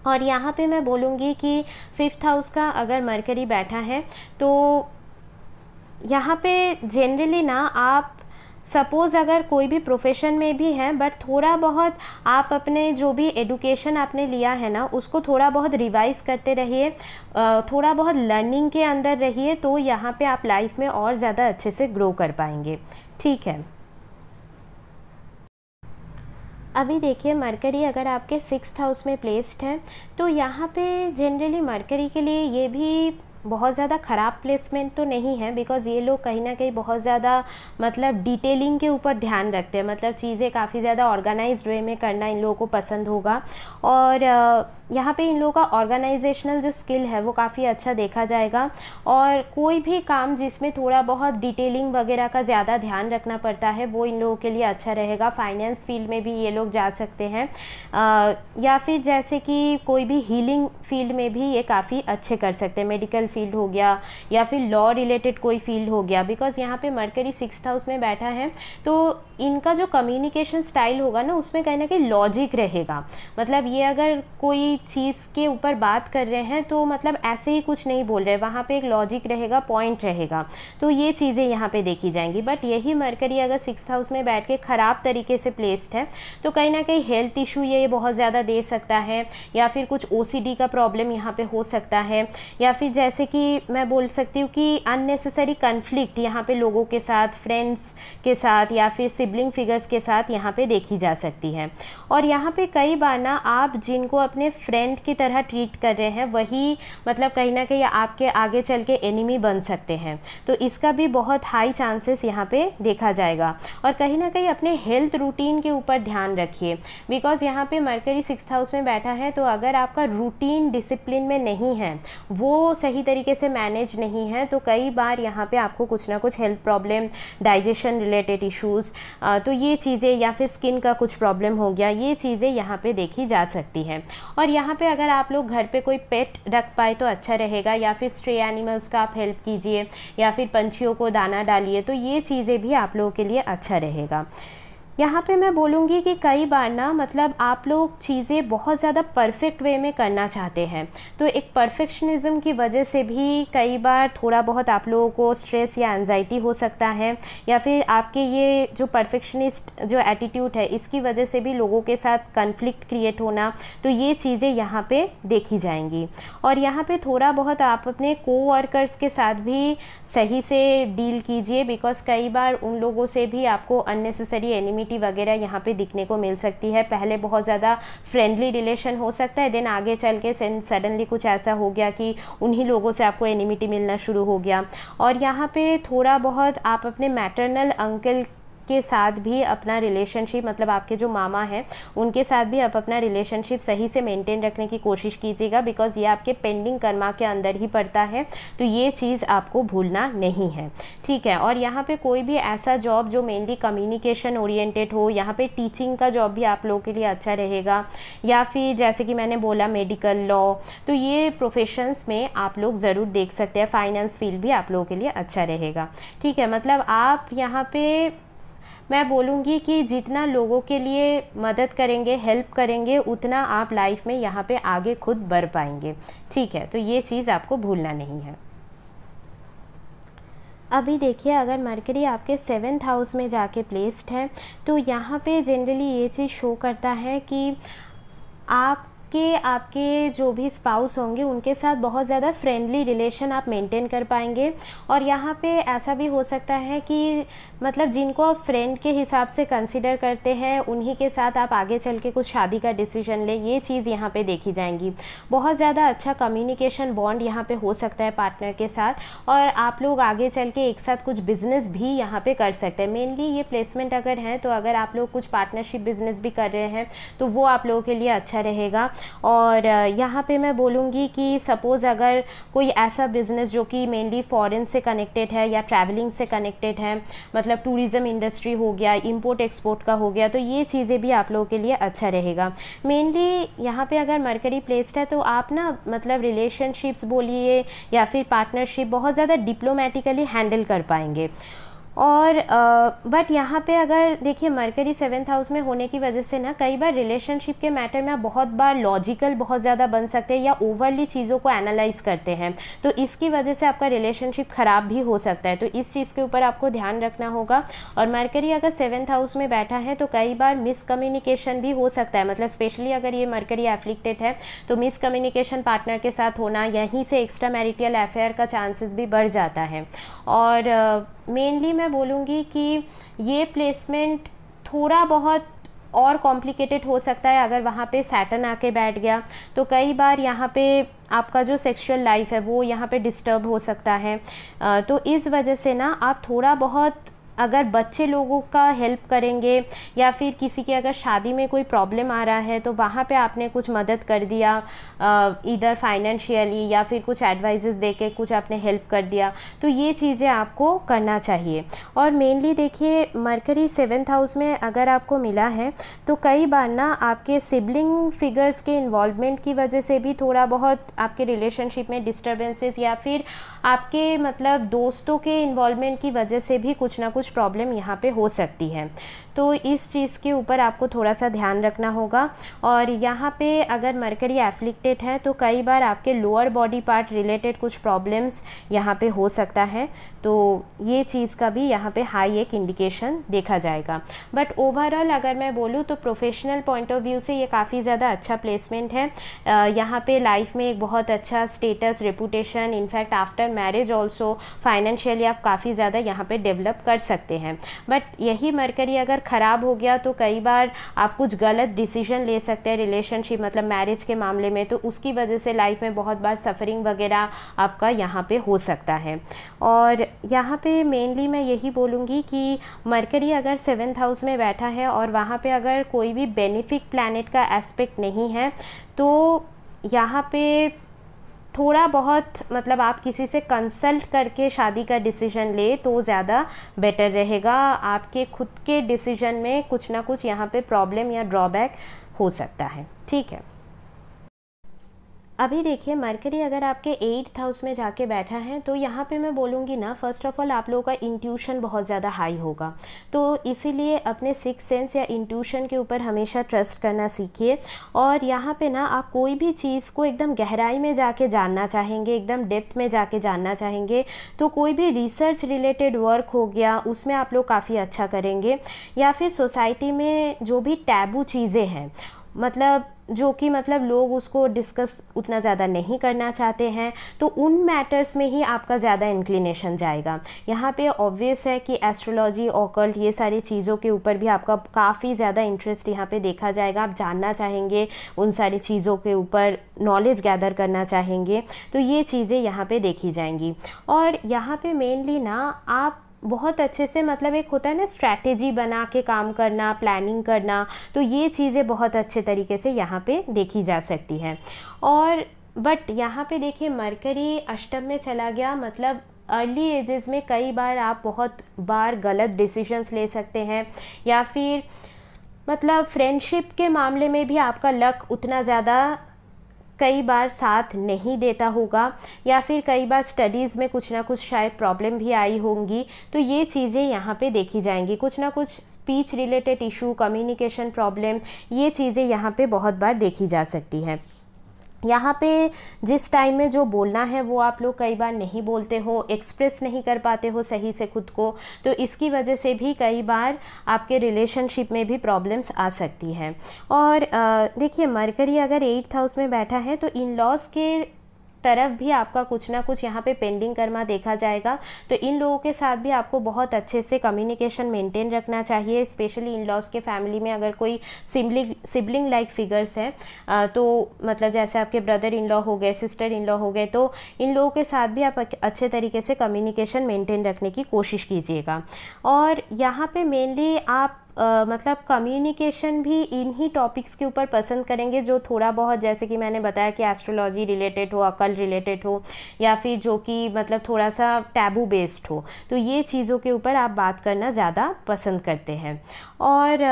और यहाँ पे मैं बोलूँगी कि 5th हाउस का अगर मरकरी बैठा है तो यहाँ पे जनरली ना आप सपोज़ अगर कोई भी प्रोफेशन में भी हैं बट थोड़ा बहुत आप अपने जो भी एडुकेशन आपने लिया है ना उसको थोड़ा बहुत रिवाइज़ करते रहिए, थोड़ा बहुत लर्निंग के अंदर रहिए, तो यहाँ पे आप लाइफ में और ज़्यादा अच्छे से ग्रो कर पाएंगे। ठीक है, अभी देखिए मरकरी अगर आपके 6th हाउस में प्लेस्ड है तो यहाँ पे जनरली मरकरी के लिए ये भी बहुत ज़्यादा ख़राब प्लेसमेंट तो नहीं है, बिकॉज़ ये लोग कहीं ना कहीं बहुत ज़्यादा मतलब डिटेलिंग के ऊपर ध्यान रखते हैं, मतलब चीज़ें काफ़ी ज़्यादा ऑर्गेनाइज्ड वे में करना इन लोगों को पसंद होगा। और यहाँ पे इन लोगों का ऑर्गेनाइजेशनल जो स्किल है वो काफ़ी अच्छा देखा जाएगा, और कोई भी काम जिसमें थोड़ा बहुत डिटेलिंग वगैरह का ज़्यादा ध्यान रखना पड़ता है वो इन लोगों के लिए अच्छा रहेगा। फाइनेंस फील्ड में भी ये लोग जा सकते हैं, या फिर जैसे कि कोई भी हीलिंग फील्ड में भी ये काफ़ी अच्छे कर सकते हैं, मेडिकल फील्ड हो गया या फिर लॉ रिलेटेड कोई फील्ड हो गया, बिकॉज़ यहाँ पे मरकरी 6th हाउस में बैठा है तो इनका जो कम्युनिकेशन स्टाइल होगा ना उसमें कहीं ना कहीं लॉजिक रहेगा। मतलब ये अगर कोई चीज़ के ऊपर बात कर रहे हैं तो मतलब ऐसे ही कुछ नहीं बोल रहे, वहाँ पे एक लॉजिक रहेगा, पॉइंट रहेगा, तो ये चीज़ें यहाँ पे देखी जाएंगी। बट यही मरकरी अगर 6th हाउस में बैठ के ख़राब तरीके से प्लेस्ड है तो कहीं ना कहीं हेल्थ इशू ये बहुत ज़्यादा दे सकता है, या फिर कुछ OCD का प्रॉब्लम यहाँ पे हो सकता है, या फिर जैसे कि मैं बोल सकती हूँ कि अननेसेसरी कन्फ्लिक्ट यहाँ पे लोगों के साथ, फ्रेंड्स के साथ या फिर सिबलिंग फिगर्स के साथ यहाँ पे देखी जा सकती है। और यहाँ पे कई बार ना आप जिनको अपने फ्रेंड की तरह ट्रीट कर रहे हैं वही मतलब कहीं ना कहीं आपके आगे चल के एनिमी बन सकते हैं, तो इसका भी बहुत हाई चांसेस यहाँ पे देखा जाएगा। और कहीं ना कहीं अपने हेल्थ रूटीन के ऊपर ध्यान रखिए, बिकॉज़ यहाँ पे मरकरी 6th हाउस में बैठा है, तो अगर आपका रूटीन डिसिप्लिन में नहीं है, वो सही तरीके से मैनेज नहीं है, तो कई बार यहाँ पे आपको कुछ ना कुछ health problem, digestion related issues, तो ये चीज़ें, या फिर स्किन का कुछ प्रॉब्लम हो गया, ये चीज़ें यहाँ पे देखी जा सकती हैं। और यहाँ पे अगर आप लोग घर पे कोई पेट रख पाए तो अच्छा रहेगा, या फिर स्ट्रे एनिमल्स का आप हेल्प कीजिए, या फिर पंछियों को दाना डालिए, तो ये चीज़ें भी आप लोगों के लिए अच्छा रहेगा। यहाँ पे मैं बोलूँगी कि कई बार ना मतलब आप लोग चीज़ें बहुत ज़्यादा परफेक्ट वे में करना चाहते हैं, तो एक परफेक्शनिज़म की वजह से भी कई बार थोड़ा बहुत आप लोगों को स्ट्रेस या एंजाइटी हो सकता है, या फिर आपके ये जो परफेक्शनिस्ट जो एटीट्यूड है इसकी वजह से भी लोगों के साथ कन्फ्लिक्ट क्रिएट होना, तो ये चीज़ें यहाँ पे देखी जाएंगी। और यहाँ पे थोड़ा बहुत आप अपने कोवर्कर्स के साथ भी सही से डील कीजिए, बिकॉज़ कई बार उन लोगों से भी आपको अननेसेसरी एनिमिटी वगैरह यहाँ पे दिखने को मिल सकती है। पहले बहुत ज़्यादा फ्रेंडली रिलेशन हो सकता है, देन आगे चल के सडनली कुछ ऐसा हो गया कि उन्हीं लोगों से आपको एनिमिटी मिलना शुरू हो गया। और यहाँ पे थोड़ा बहुत आप अपने मैटरनल अंकल के साथ भी अपना रिलेशनशिप, मतलब आपके जो मामा हैं उनके साथ भी आप अपना रिलेशनशिप सही से मेंटेन रखने की कोशिश कीजिएगा, बिकॉज़ ये आपके पेंडिंग कर्मा के अंदर ही पड़ता है, तो ये चीज़ आपको भूलना नहीं है। ठीक है, और यहाँ पे कोई भी ऐसा जॉब जो मेनली कम्युनिकेशन ओरिएंटेड हो, यहाँ पे टीचिंग का जॉब भी आप लोगों के लिए अच्छा रहेगा, या फिर जैसे कि मैंने बोला मेडिकल, लॉ, तो ये प्रोफेशंस में आप लोग ज़रूर देख सकते हैं। फाइनेंस फील्ड भी आप लोगों के लिए अच्छा रहेगा। ठीक है, मतलब आप यहाँ पे मैं बोलूँगी कि जितना लोगों के लिए मदद करेंगे, हेल्प करेंगे, उतना आप लाइफ में यहाँ पे आगे खुद बढ़ पाएंगे। ठीक है, तो ये चीज़ आपको भूलना नहीं है। अभी देखिए अगर मरकरी आपके 7th हाउस में जाके प्लेस्ड है तो यहाँ पे जनरली ये चीज़ शो करता है कि आपके जो भी स्पाउस होंगे उनके साथ बहुत ज़्यादा फ्रेंडली रिलेशन आप मेंटेन कर पाएंगे। और यहाँ पे ऐसा भी हो सकता है कि मतलब जिनको आप फ्रेंड के हिसाब से कंसिडर करते हैं उन्हीं के साथ आप आगे चल के कुछ शादी का डिसीजन लें, ये चीज़ यहाँ पे देखी जाएंगी। बहुत ज़्यादा अच्छा कम्युनिकेशन बॉन्ड यहाँ पे हो सकता है पार्टनर के साथ, और आप लोग आगे चल के एक साथ कुछ बिजनेस भी यहाँ पे कर सकते हैं। मेनली ये प्लेसमेंट अगर है तो अगर आप लोग कुछ पार्टनरशिप बिजनेस भी कर रहे हैं तो वो आप लोगों के लिए अच्छा रहेगा। और यहाँ पे मैं बोलूँगी कि सपोज़ अगर कोई ऐसा बिज़नेस जो कि मेनली फॉरेन से कनेक्टेड है या ट्रैवलिंग से कनेक्टेड है, मतलब टूरिज़्म इंडस्ट्री हो गया, इंपोर्ट एक्सपोर्ट का हो गया, तो ये चीज़ें भी आप लोगों के लिए अच्छा रहेगा। मेनली यहाँ पे अगर मरकरी प्लेस्ड है तो आप ना मतलब रिलेशनशिप्स बोलिए या फिर पार्टनरशिप बहुत ज़्यादा डिप्लोमेटिकली हैंडल कर पाएंगे। और बट यहाँ पे अगर देखिए मरकरी 7th हाउस में होने की वजह से ना कई बार रिलेशनशिप के मैटर में आप बहुत बार लॉजिकल बहुत ज़्यादा बन सकते हैं या ओवरली चीज़ों को एनालाइज करते हैं, तो इसकी वजह से आपका रिलेशनशिप ख़राब भी हो सकता है। तो इस चीज़ के ऊपर आपको ध्यान रखना होगा। और मरकरी अगर 7th हाउस में बैठा है तो कई बार मिसकम्युनिकेशन भी हो सकता है, मतलब स्पेशली अगर ये मरकरी एफ्लिक्टेड है तो मिसकम्युनिकेशन पार्टनर के साथ होना, यहीं से एक्स्ट्रा मैरिटल अफेयर का चांसेस भी बढ़ जाता है। और मेनली मैं बोलूँगी कि ये प्लेसमेंट थोड़ा बहुत और कॉम्प्लिकेटेड हो सकता है अगर वहाँ पे सैटर्न आके बैठ गया, तो कई बार यहाँ पे आपका जो सेक्सुअल लाइफ है वो यहाँ पे डिस्टर्ब हो सकता है। तो इस वजह से ना आप थोड़ा बहुत अगर बच्चे लोगों का हेल्प करेंगे या फिर किसी के अगर शादी में कोई प्रॉब्लम आ रहा है तो वहाँ पे आपने कुछ मदद कर दिया, इधर फाइनेंशियली या फिर कुछ एडवाइजेस देके कुछ आपने हेल्प कर दिया, तो ये चीज़ें आपको करना चाहिए। और मेनली देखिए मरकरी 7th हाउस में अगर आपको मिला है तो कई बार ना आपके सिबलिंग फिगर्स के इन्वॉल्वमेंट की वजह से भी थोड़ा बहुत आपके रिलेशनशिप में डिस्टर्बेंसेस या फिर आपके मतलब दोस्तों के इन्वॉल्वमेंट की वजह से भी कुछ ना कुछ प्रॉब्लम यहाँ पे हो सकती है। तो इस चीज़ के ऊपर आपको थोड़ा सा ध्यान रखना होगा। और यहाँ पे अगर मरकरी एफ्लिक्टेड है तो कई बार आपके लोअर बॉडी पार्ट रिलेटेड कुछ प्रॉब्लम्स यहाँ पे हो सकता है, तो ये चीज़ का भी यहाँ पे हाई एक इंडिकेशन देखा जाएगा। बट ओवरऑल अगर मैं बोलूँ तो प्रोफेशनल पॉइंट ऑफ व्यू से ये काफ़ी ज़्यादा अच्छा प्लेसमेंट है। यहाँ पे लाइफ में एक बहुत अच्छा status, reputation, in fact after marriage also financially आप काफ़ी ज़्यादा यहाँ पे डेवलप कर सकते हैं। बट यही मरकरी अगर ख़राब हो गया तो कई बार आप कुछ गलत डिसीजन ले सकते हैं रिलेशनशिप मतलब मैरिज के मामले में, तो उसकी वजह से लाइफ में बहुत बार सफरिंग वगैरह आपका यहाँ पे हो सकता है। और यहाँ पे मेनली मैं यही बोलूँगी कि मरकरी अगर 7th हाउस में बैठा है और वहाँ पे अगर कोई भी बेनिफिक प्लैनेट का एस्पेक्ट नहीं है तो यहाँ पे थोड़ा बहुत मतलब आप किसी से कंसल्ट करके शादी का डिसीजन ले तो ज़्यादा बेटर रहेगा। आपके खुद के डिसीजन में कुछ ना कुछ यहाँ पे प्रॉब्लम या ड्रॉबैक हो सकता है, ठीक है। अभी देखिए मरकरी अगर आपके 8th हाउस में जाके बैठा है तो यहाँ पे मैं बोलूँगी ना फर्स्ट ऑफ ऑल आप लोगों का इंट्यूशन बहुत ज़्यादा हाई होगा, तो इसीलिए अपने 6th सेंस या इंट्यूशन के ऊपर हमेशा ट्रस्ट करना सीखिए। और यहाँ पे ना आप कोई भी चीज़ को एकदम गहराई में जाके जानना चाहेंगे, एकदम डेप्थ में जाके जानना चाहेंगे, तो कोई भी रिसर्च रिलेटेड वर्क हो गया उसमें आप लोग काफ़ी अच्छा करेंगे। या फिर सोसाइटी में जो भी टैबू चीज़ें हैं मतलब जो कि मतलब लोग उसको डिस्कस उतना ज़्यादा नहीं करना चाहते हैं, तो उन मैटर्स में ही आपका ज़्यादा इंक्लिनेशन जाएगा। यहाँ पे ऑब्वियस है कि एस्ट्रोलॉजी, ऑकल्ट, ये सारी चीज़ों के ऊपर भी आपका काफ़ी ज़्यादा इंटरेस्ट यहाँ पे देखा जाएगा। आप जानना चाहेंगे, उन सारी चीज़ों के ऊपर नॉलेज गैदर करना चाहेंगे, तो ये चीज़ें यहाँ पर देखी जाएंगी। और यहाँ पर मेनली ना आप बहुत अच्छे से मतलब एक होता है ना स्ट्रैटेजी बना के काम करना, प्लानिंग करना, तो ये चीज़ें बहुत अच्छे तरीके से यहाँ पे देखी जा सकती हैं। और बट यहाँ पे देखिए मरकरी अष्टम में चला गया, मतलब अर्ली एजेस में कई बार आप बहुत बार गलत डिसीजंस ले सकते हैं, या फिर मतलब फ्रेंडशिप के मामले में भी आपका लक उतना ज़्यादा कई बार साथ नहीं देता होगा, या फिर कई बार स्टडीज़ में कुछ ना कुछ शायद प्रॉब्लम भी आई होंगी, तो ये चीज़ें यहाँ पे देखी जाएंगी। कुछ ना कुछ speech related issue, communication problem, ये चीज़ें यहाँ पे बहुत बार देखी जा सकती हैं। यहाँ पे जिस टाइम में जो बोलना है वो आप लोग कई बार नहीं बोलते हो, एक्सप्रेस नहीं कर पाते हो सही से खुद को, तो इसकी वजह से भी कई बार आपके रिलेशनशिप में भी प्रॉब्लम्स आ सकती हैं। और देखिए मरकरी अगर 8th हाउस में बैठा है तो इन लॉज के तरफ भी आपका कुछ ना कुछ यहाँ पे पेंडिंग कर्मा देखा जाएगा, तो इन लोगों के साथ भी आपको बहुत अच्छे से कम्युनिकेशन मेंटेन रखना चाहिए। स्पेशली इन लॉज के फैमिली में अगर कोई सिबलिंग लाइक फिगर्स हैं तो मतलब जैसे आपके ब्रदर इन लॉ हो गए, सिस्टर इन लॉ हो गए, तो इन लोगों के साथ भी आप अच्छे तरीके से कम्युनिकेशन मेंटेन रखने की कोशिश कीजिएगा। और यहाँ पे मेनली आप मतलब कम्युनिकेशन भी इन्हीं टॉपिक्स के ऊपर पसंद करेंगे जो थोड़ा बहुत, जैसे कि मैंने बताया कि एस्ट्रोलॉजी रिलेटेड हो, अकल्ट रिलेटेड हो, या फिर जो कि मतलब थोड़ा सा टैबू बेस्ड हो, तो ये चीज़ों के ऊपर आप बात करना ज़्यादा पसंद करते हैं। और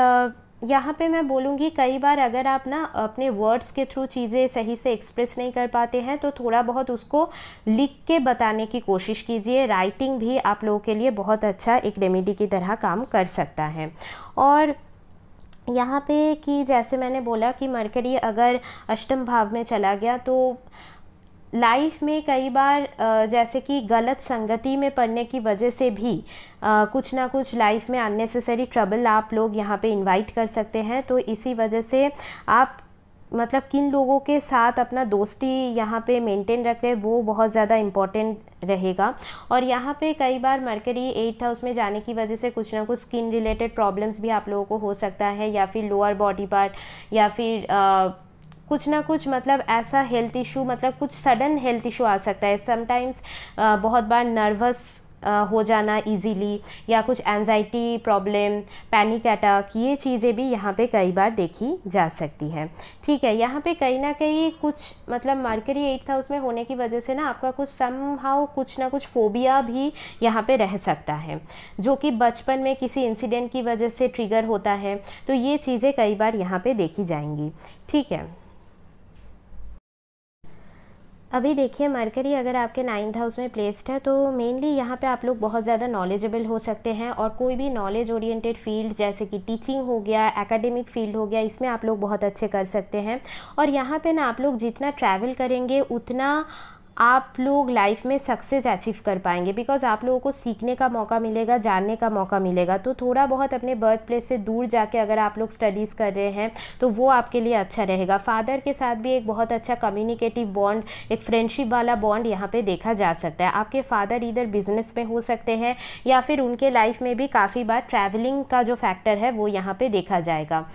यहाँ पे मैं बोलूँगी कई बार अगर आप ना अपने वर्ड्स के थ्रू चीज़ें सही से एक्सप्रेस नहीं कर पाते हैं तो थोड़ा बहुत उसको लिख के बताने की कोशिश कीजिए। राइटिंग भी आप लोगों के लिए बहुत अच्छा एक रेमेडी की तरह काम कर सकता है। और यहाँ पे कि जैसे मैंने बोला कि मरकरी अगर अष्टम भाव में चला गया तो लाइफ में कई बार जैसे कि गलत संगति में पड़ने की वजह से भी कुछ ना कुछ लाइफ में अननेसेसरी ट्रबल आप लोग यहाँ पे इनवाइट कर सकते हैं। तो इसी वजह से आप मतलब किन लोगों के साथ अपना दोस्ती यहाँ पे मेंटेन रख रहे हैं वो बहुत ज़्यादा इम्पॉर्टेंट रहेगा। और यहाँ पे कई बार मरकरी 8th हाउस में जाने की वजह से कुछ ना कुछ स्किन रिलेटेड प्रॉब्लम्स भी आप लोगों को हो सकता है, या फिर लोअर बॉडी पार्ट, या फिर कुछ ना कुछ मतलब ऐसा हेल्थ इशू, मतलब कुछ सडन हेल्थ इशू आ सकता है। समटाइम्स बहुत बार नर्वस हो जाना इजीली, या कुछ एंजाइटी प्रॉब्लम, पैनिक अटैक, ये चीज़ें भी यहाँ पे कई बार देखी जा सकती हैं। ठीक है, यहाँ पे कहीं ना कहीं कुछ मतलब मरकरी 8th हाउस में होने की वजह से ना आपका कुछ समहाउ कुछ ना कुछ फोबिया भी यहाँ पे रह सकता है, जो कि बचपन में किसी इंसिडेंट की वजह से ट्रिगर होता है। तो ये चीज़ें कई बार यहाँ पे देखी जाएंगी। ठीक है, अभी देखिए मरकरी अगर आपके 9th हाउस में प्लेस्ड है तो मेनली यहाँ पे आप लोग बहुत ज़्यादा नॉलेजेबल हो सकते हैं, और कोई भी नॉलेज ओरिएंटेड फील्ड जैसे कि टीचिंग हो गया, एकेडमिक फील्ड हो गया, इसमें आप लोग बहुत अच्छे कर सकते हैं। और यहाँ पे ना आप लोग जितना ट्रैवल करेंगे उतना आप लोग लाइफ में सक्सेस अचीव कर पाएंगे, बिकॉज आप लोगों को सीखने का मौका मिलेगा, जानने का मौका मिलेगा। तो थोड़ा बहुत अपने बर्थ प्लेस से दूर जाके अगर आप लोग स्टडीज़ कर रहे हैं तो वो आपके लिए अच्छा रहेगा। फादर के साथ भी एक बहुत अच्छा कम्युनिकेटिव बॉन्ड, एक फ्रेंडशिप वाला बॉन्ड यहाँ पे देखा जा सकता है। आपके फादर इधर बिजनेस में हो सकते हैं, या फिर उनके लाइफ में भी काफ़ी बार ट्रैवलिंग का जो फैक्टर है वो यहाँ पे देखा जाएगा।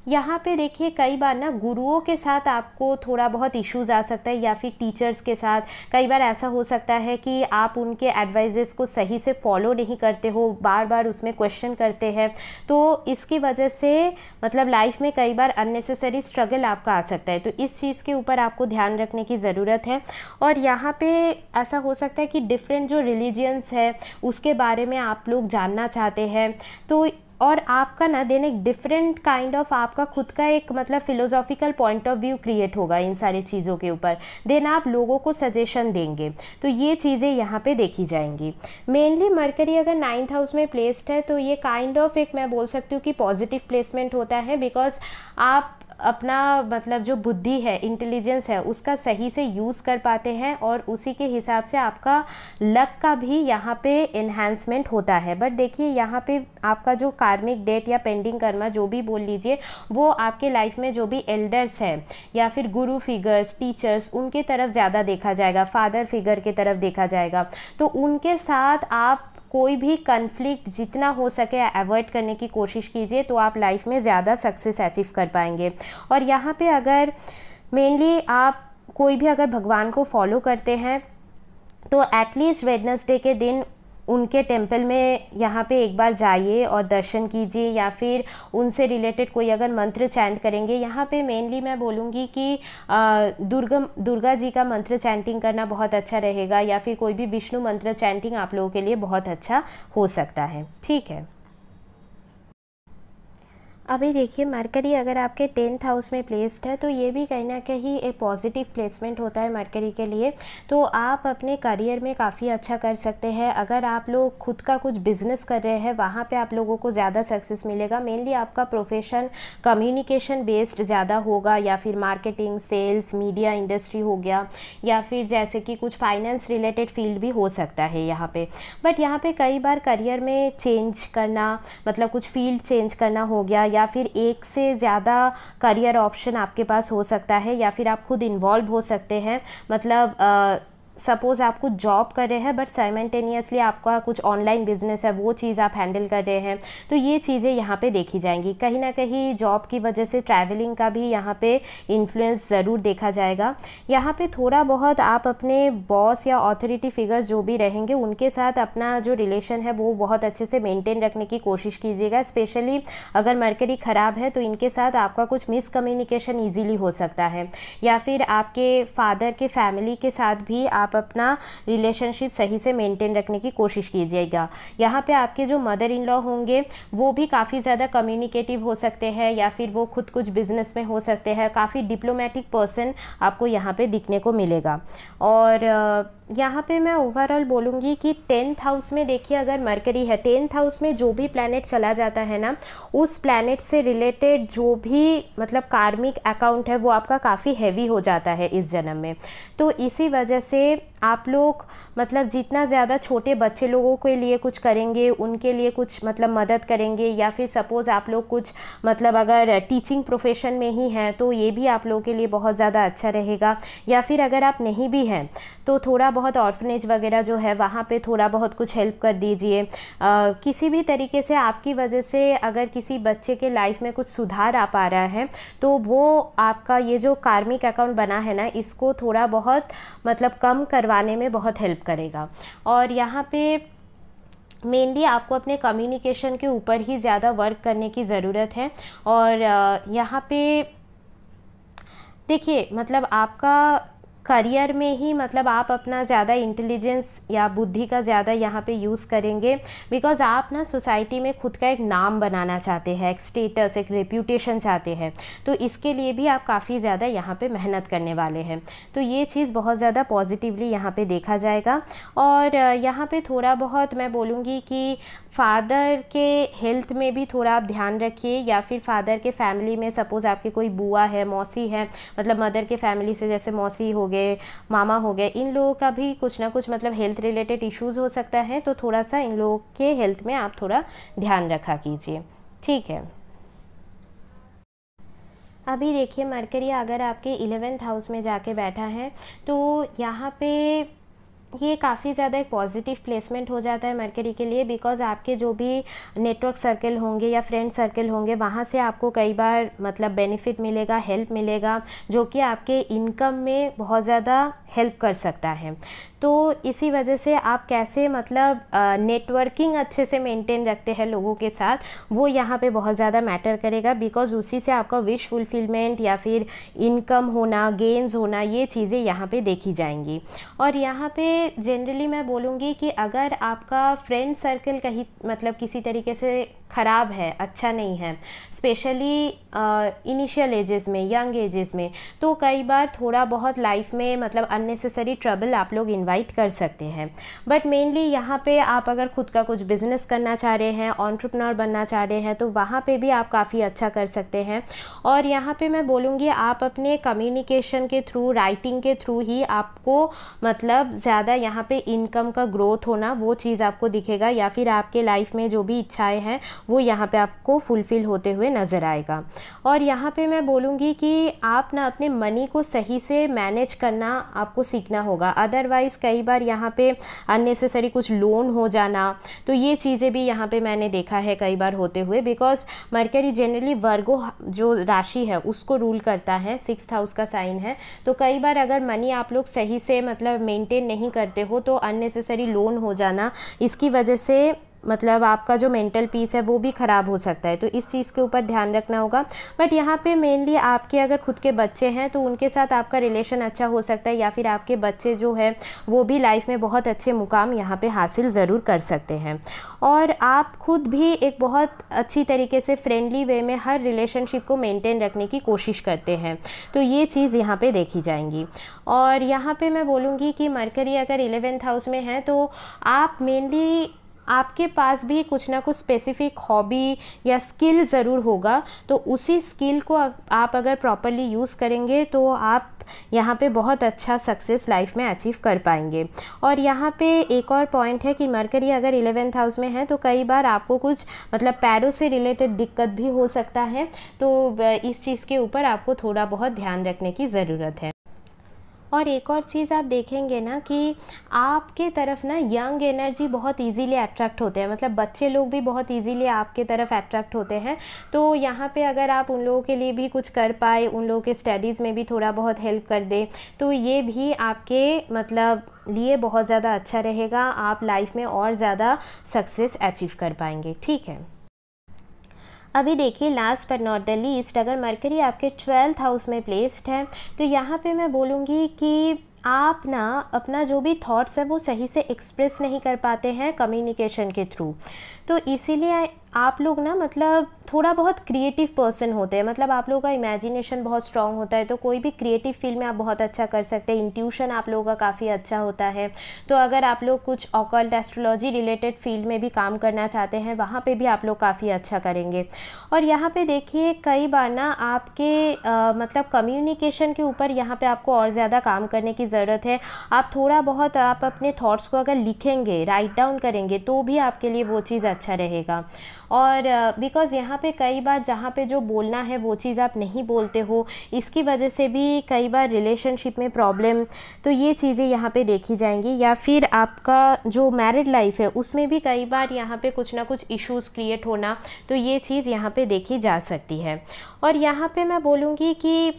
यहाँ पे देखिए कई बार ना गुरुओं के साथ आपको थोड़ा बहुत इश्यूज़ आ सकता है, या फिर टीचर्स के साथ कई बार ऐसा हो सकता है कि आप उनके एडवाइजेस को सही से फॉलो नहीं करते हो, बार बार उसमें क्वेश्चन करते हैं। तो इसकी वजह से मतलब लाइफ में कई बार अननेसेसरी स्ट्रगल आपका आ सकता है। तो इस चीज़ के ऊपर आपको ध्यान रखने की ज़रूरत है। और यहाँ पे ऐसा हो सकता है कि डिफरेंट जो रिलीजियंस है उसके बारे में आप लोग जानना चाहते हैं, तो और आपका ना देन एक डिफरेंट काइंड ऑफ आपका खुद का एक मतलब philosophical point of view create होगा इन सारी चीज़ों के ऊपर। देन आप लोगों को सजेशन देंगे, तो ये चीज़ें यहाँ पे देखी जाएंगी। मेनली मरकरी अगर 9th हाउस में प्लेस्ड है तो ये काइंड ऑफ एक मैं बोल सकती हूँ कि पॉजिटिव प्लेसमेंट होता है, बिकॉज आप अपना मतलब जो बुद्धि है, इंटेलिजेंस है, उसका सही से यूज़ कर पाते हैं, और उसी के हिसाब से आपका लक का भी यहाँ पे एनहांसमेंट होता है। बट देखिए यहाँ पे आपका जो कार्मिक डेट या पेंडिंग कर्मा जो भी बोल लीजिए, वो आपके लाइफ में जो भी एल्डर्स है या फिर गुरु फिगर्स, टीचर्स, उनके तरफ ज़्यादा देखा जाएगा, फादर फिगर की तरफ देखा जाएगा। तो उनके साथ आप कोई भी कन्फ्लिक्ट जितना हो सके अवॉइड करने की कोशिश कीजिए, तो आप लाइफ में ज़्यादा सक्सेस अचीव कर पाएंगे। और यहाँ पे अगर मेनली आप कोई भी अगर भगवान को फॉलो करते हैं तो एटलीस्ट वेडनेसडे के दिन उनके टेम्पल में यहाँ पे एक बार जाइए और दर्शन कीजिए, या फिर उनसे रिलेटेड कोई अगर मंत्र चैंट करेंगे। यहाँ पे मेनली मैं बोलूँगी कि दुर्गा जी का मंत्र चैंटिंग करना बहुत अच्छा रहेगा, या फिर कोई भी विष्णु मंत्र चैंटिंग आप लोगों के लिए बहुत अच्छा हो सकता है। ठीक है, अभी देखिए मरकरी अगर आपके 10th हाउस में प्लेस्ड है तो ये भी कहीं ना कहीं एक पॉजिटिव प्लेसमेंट होता है मरकरी के लिए। तो आप अपने करियर में काफ़ी अच्छा कर सकते हैं। अगर आप लोग खुद का कुछ बिजनेस कर रहे हैं वहाँ पे आप लोगों को ज़्यादा सक्सेस मिलेगा। मेनली आपका प्रोफेशन कम्युनिकेशन बेस्ड ज़्यादा होगा, या फिर मार्केटिंग, सेल्स, मीडिया इंडस्ट्री हो गया, या फिर जैसे कि कुछ फाइनेंस रिलेटेड फील्ड भी हो सकता है यहाँ पे। बट यहाँ पे कई बार करियर में चेंज करना मतलब कुछ फील्ड चेंज करना हो गया, या फिर एक से ज़्यादा करियर ऑप्शन आपके पास हो सकता है, या फिर आप खुद इन्वॉल्व हो सकते हैं। मतलब सपोज़ आप कुछ जॉब कर रहे हैं बट साइमल्टेनियसली आपका कुछ ऑनलाइन बिजनेस है, वो चीज़ आप हैंडल कर रहे हैं, तो ये चीज़ें यहाँ पे देखी जाएंगी। कहीं ना कहीं जॉब की वजह से ट्रैवलिंग का भी यहाँ पे इन्फ्लुएंस ज़रूर देखा जाएगा। यहाँ पे थोड़ा बहुत आप अपने बॉस या अथॉरिटी फिगर्स जो भी रहेंगे उनके साथ अपना जो रिलेशन है वो बहुत अच्छे से मेंटेन रखने की कोशिश कीजिएगा। स्पेशली अगर मरकरी ख़राब है तो इनके साथ आपका कुछ मिसकम्युनिकेशन ईजीली हो सकता है, या फिर आपके फादर के फैमिली के साथ भी आप आप अपना रिलेशनशिप सही से मेंटेन रखने की कोशिश कीजिएगा। यहाँ पे आपके जो मदर इन लॉ होंगे वो भी काफ़ी ज़्यादा कम्युनिकेटिव हो सकते हैं, या फिर वो खुद कुछ बिजनेस में हो सकते हैं। काफ़ी डिप्लोमेटिक पर्सन आपको यहाँ पे दिखने को मिलेगा। और यहाँ पे मैं ओवरऑल बोलूँगी कि 10th हाउस में देखिए अगर मरकरी है, 10th हाउस में जो भी प्लैनेट चला जाता है ना, उस प्लैनेट से रिलेटेड जो भी मतलब कार्मिक अकाउंट है वो आपका काफ़ी हैवी हो जाता है इस जन्म में। तो इसी वजह से आप लोग मतलब जितना ज़्यादा छोटे बच्चे लोगों के लिए कुछ करेंगे, उनके लिए कुछ मतलब मदद करेंगे, या फिर सपोज़ आप लोग कुछ मतलब अगर टीचिंग प्रोफेशन में ही हैं तो ये भी आप लोगों के लिए बहुत ज़्यादा अच्छा रहेगा। या फिर अगर आप नहीं भी हैं तो थोड़ा बहुत ऑर्फनेज वगैरह जो है वहाँ पे थोड़ा बहुत कुछ हेल्प कर दीजिए। किसी भी तरीके से आपकी वजह से अगर किसी बच्चे के लाइफ में कुछ सुधार आ पा रहा है तो वो आपका ये जो कार्मिक अकाउंट बना है ना, इसको थोड़ा बहुत मतलब कम करवाने में बहुत हेल्प करेगा। और यहाँ पे मेनली आपको अपने कम्युनिकेशन के ऊपर ही ज़्यादा वर्क करने की ज़रूरत है। और यहाँ पे देखिए मतलब आपका करियर में ही मतलब आप अपना ज़्यादा इंटेलिजेंस या बुद्धि का ज़्यादा यहाँ पे यूज़ करेंगे, बिकॉज़ आप ना सोसाइटी में खुद का एक नाम बनाना चाहते हैं, एक स्टेटस, एक रेप्यूटेशन चाहते हैं। तो इसके लिए भी आप काफ़ी ज़्यादा यहाँ पे मेहनत करने वाले हैं। तो ये चीज़ बहुत ज़्यादा पॉजिटिवली यहाँ पे देखा जाएगा। और यहाँ पे थोड़ा बहुत मैं बोलूँगी कि फादर के हेल्थ में भी थोड़ा आप ध्यान रखिए, या फिर फादर के फैमिली में सपोज़ आपके कोई बुआ है, मौसी है, मतलब मदर के फैमिली से जैसे मौसी हो गए, मामा हो गए, इन लोगों का भी कुछ ना कुछ मतलब हेल्थ रिलेटेड इश्यूज़ हो सकता है। तो थोड़ा सा इन लोगों के हेल्थ में आप थोड़ा ध्यान रखा कीजिए, ठीक है। अभी देखिए मरकरी अगर आपके 11th हाउस में जाके बैठा है तो यहाँ पे ये काफ़ी ज़्यादा एक पॉजिटिव प्लेसमेंट हो जाता है मरकरी के लिए, बिकॉज़ आपके जो भी नेटवर्क सर्कल होंगे या फ्रेंड सर्कल होंगे वहाँ से आपको कई बार मतलब बेनिफिट मिलेगा, हेल्प मिलेगा, जो कि आपके इनकम में बहुत ज़्यादा हेल्प कर सकता है। तो इसी वजह से आप कैसे मतलब नेटवर्किंग अच्छे से मेंटेन रखते हैं लोगों के साथ, वो यहाँ पे बहुत ज़्यादा मैटर करेगा, बिकॉज़ उसी से आपका विश फुलफिलमेंट या फिर इनकम होना, गेन्स होना, ये चीज़ें यहाँ पे देखी जाएंगी। और यहाँ पे जनरली मैं बोलूँगी कि अगर आपका फ्रेंड सर्कल कहीं मतलब किसी तरीके से ख़राब है, अच्छा नहीं है, स्पेशली इनिशियल एजेस में, यंग एजेस में, तो कई बार थोड़ा बहुत लाइफ में मतलब अननेसेसरी ट्रबल आप लोग इनवाइट कर सकते हैं। बट मेनली यहाँ पे आप अगर खुद का कुछ बिजनेस करना चाह रहे हैं, एंटरप्रेन्योर बनना चाह रहे हैं, तो वहाँ पे भी आप काफ़ी अच्छा कर सकते हैं। और यहाँ पे मैं बोलूँगी आप अपने कम्युनिकेशन के थ्रू, राइटिंग के थ्रू ही आपको मतलब ज़्यादा यहाँ पे इनकम का ग्रोथ होना, वो चीज़ आपको दिखेगा, या फिर आपके लाइफ में जो भी इच्छाएँ हैं वो यहाँ पे आपको फुलफ़िल होते हुए नज़र आएगा। और यहाँ पे मैं बोलूँगी कि आप ना अपने मनी को सही से मैनेज करना आपको सीखना होगा, अदरवाइज़ कई बार यहाँ पे अननेसेसरी कुछ लोन हो जाना, तो ये चीज़ें भी यहाँ पे मैंने देखा है कई बार होते हुए, बिकॉज़ मरकरी जनरली वर्गो जो राशि है उसको रूल करता है, 6th हाउस का साइन है। तो कई बार अगर मनी आप लोग सही से मतलब मेंटेन नहीं करते हो तो अननेसेसरी लोन हो जाना, इसकी वजह से मतलब आपका जो मेंटल पीस है वो भी ख़राब हो सकता है। तो इस चीज़ के ऊपर ध्यान रखना होगा। बट यहाँ पे मेनली आपके अगर खुद के बच्चे हैं तो उनके साथ आपका रिलेशन अच्छा हो सकता है, या फिर आपके बच्चे जो है वो भी लाइफ में बहुत अच्छे मुकाम यहाँ पे हासिल ज़रूर कर सकते हैं। और आप खुद भी एक बहुत अच्छी तरीके से फ्रेंडली वे में हर रिलेशनशिप को मेनटेन रखने की कोशिश करते हैं, तो ये चीज़ यहाँ पे देखी जाएंगी। और यहाँ पे मैं बोलूँगी कि मरकरी अगर 11th हाउस में है तो आप मेनली आपके पास भी कुछ ना कुछ स्पेसिफिक हॉबी या स्किल ज़रूर होगा, तो उसी स्किल को आप अगर प्रॉपरली यूज़ करेंगे तो आप यहाँ पे बहुत अच्छा सक्सेस लाइफ में अचीव कर पाएंगे। और यहाँ पे एक और पॉइंट है कि मरकरी अगर 11th हाउस में है तो कई बार आपको कुछ मतलब पैरों से रिलेटेड दिक्कत भी हो सकता है, तो इस चीज़ के ऊपर आपको थोड़ा बहुत ध्यान रखने की ज़रूरत है। और एक और चीज़ आप देखेंगे ना कि आपके तरफ ना यंग एनर्जी बहुत इजीली अट्रैक्ट होते हैं, मतलब बच्चे लोग भी बहुत इजीली आपके तरफ अट्रैक्ट होते हैं। तो यहाँ पे अगर आप उन लोगों के लिए भी कुछ कर पाए, उन लोगों के स्टडीज़ में भी थोड़ा बहुत हेल्प कर दें, तो ये भी आपके मतलब लिए बहुत ज़्यादा अच्छा रहेगा, आप लाइफ में और ज़्यादा सक्सेस अचीव कर पाएंगे, ठीक है। अभी देखिए last but not the least, अगर मरकरी आपके 12th हाउस में प्लेस्ड है तो यहाँ पे मैं बोलूँगी कि आप ना अपना जो भी थॉट्स है वो सही से एक्सप्रेस नहीं कर पाते हैं कम्युनिकेशन के थ्रू। तो इसीलिए आप लोग ना मतलब थोड़ा बहुत क्रिएटिव पर्सन होते हैं, मतलब आप लोगों का इमेजिनेशन बहुत स्ट्रांग होता है, तो कोई भी क्रिएटिव फील्ड में आप बहुत अच्छा कर सकते हैं। इंट्यूशन आप लोगों का काफ़ी अच्छा होता है। तो अगर आप लोग कुछ ऑकल्ट एस्ट्रोलॉजी रिलेटेड फील्ड में भी काम करना चाहते हैं, वहाँ पे भी आप लोग काफ़ी अच्छा करेंगे। और यहाँ पे देखिए कई बार ना आपके मतलब कम्युनिकेशन के ऊपर यहाँ पे आपको और ज़्यादा काम करने की ज़रूरत है। आप थोड़ा बहुत आप अपने थॉट्स को अगर लिखेंगे, राइट डाउन करेंगे, तो भी आपके लिए वो चीज़ अच्छा रहेगा। और बिकॉज़ यहाँ पे कई बार जहाँ पे जो बोलना है वो चीज़ आप नहीं बोलते हो, इसकी वजह से भी कई बार रिलेशनशिप में प्रॉब्लम, तो ये चीज़ें यहाँ पे देखी जाएंगी। या फिर आपका जो मैरिड लाइफ है उसमें भी कई बार यहाँ पे कुछ ना कुछ इश्यूज़ क्रिएट होना, तो ये चीज़ यहाँ पे देखी जा सकती है। और यहाँ पे मैं बोलूँगी कि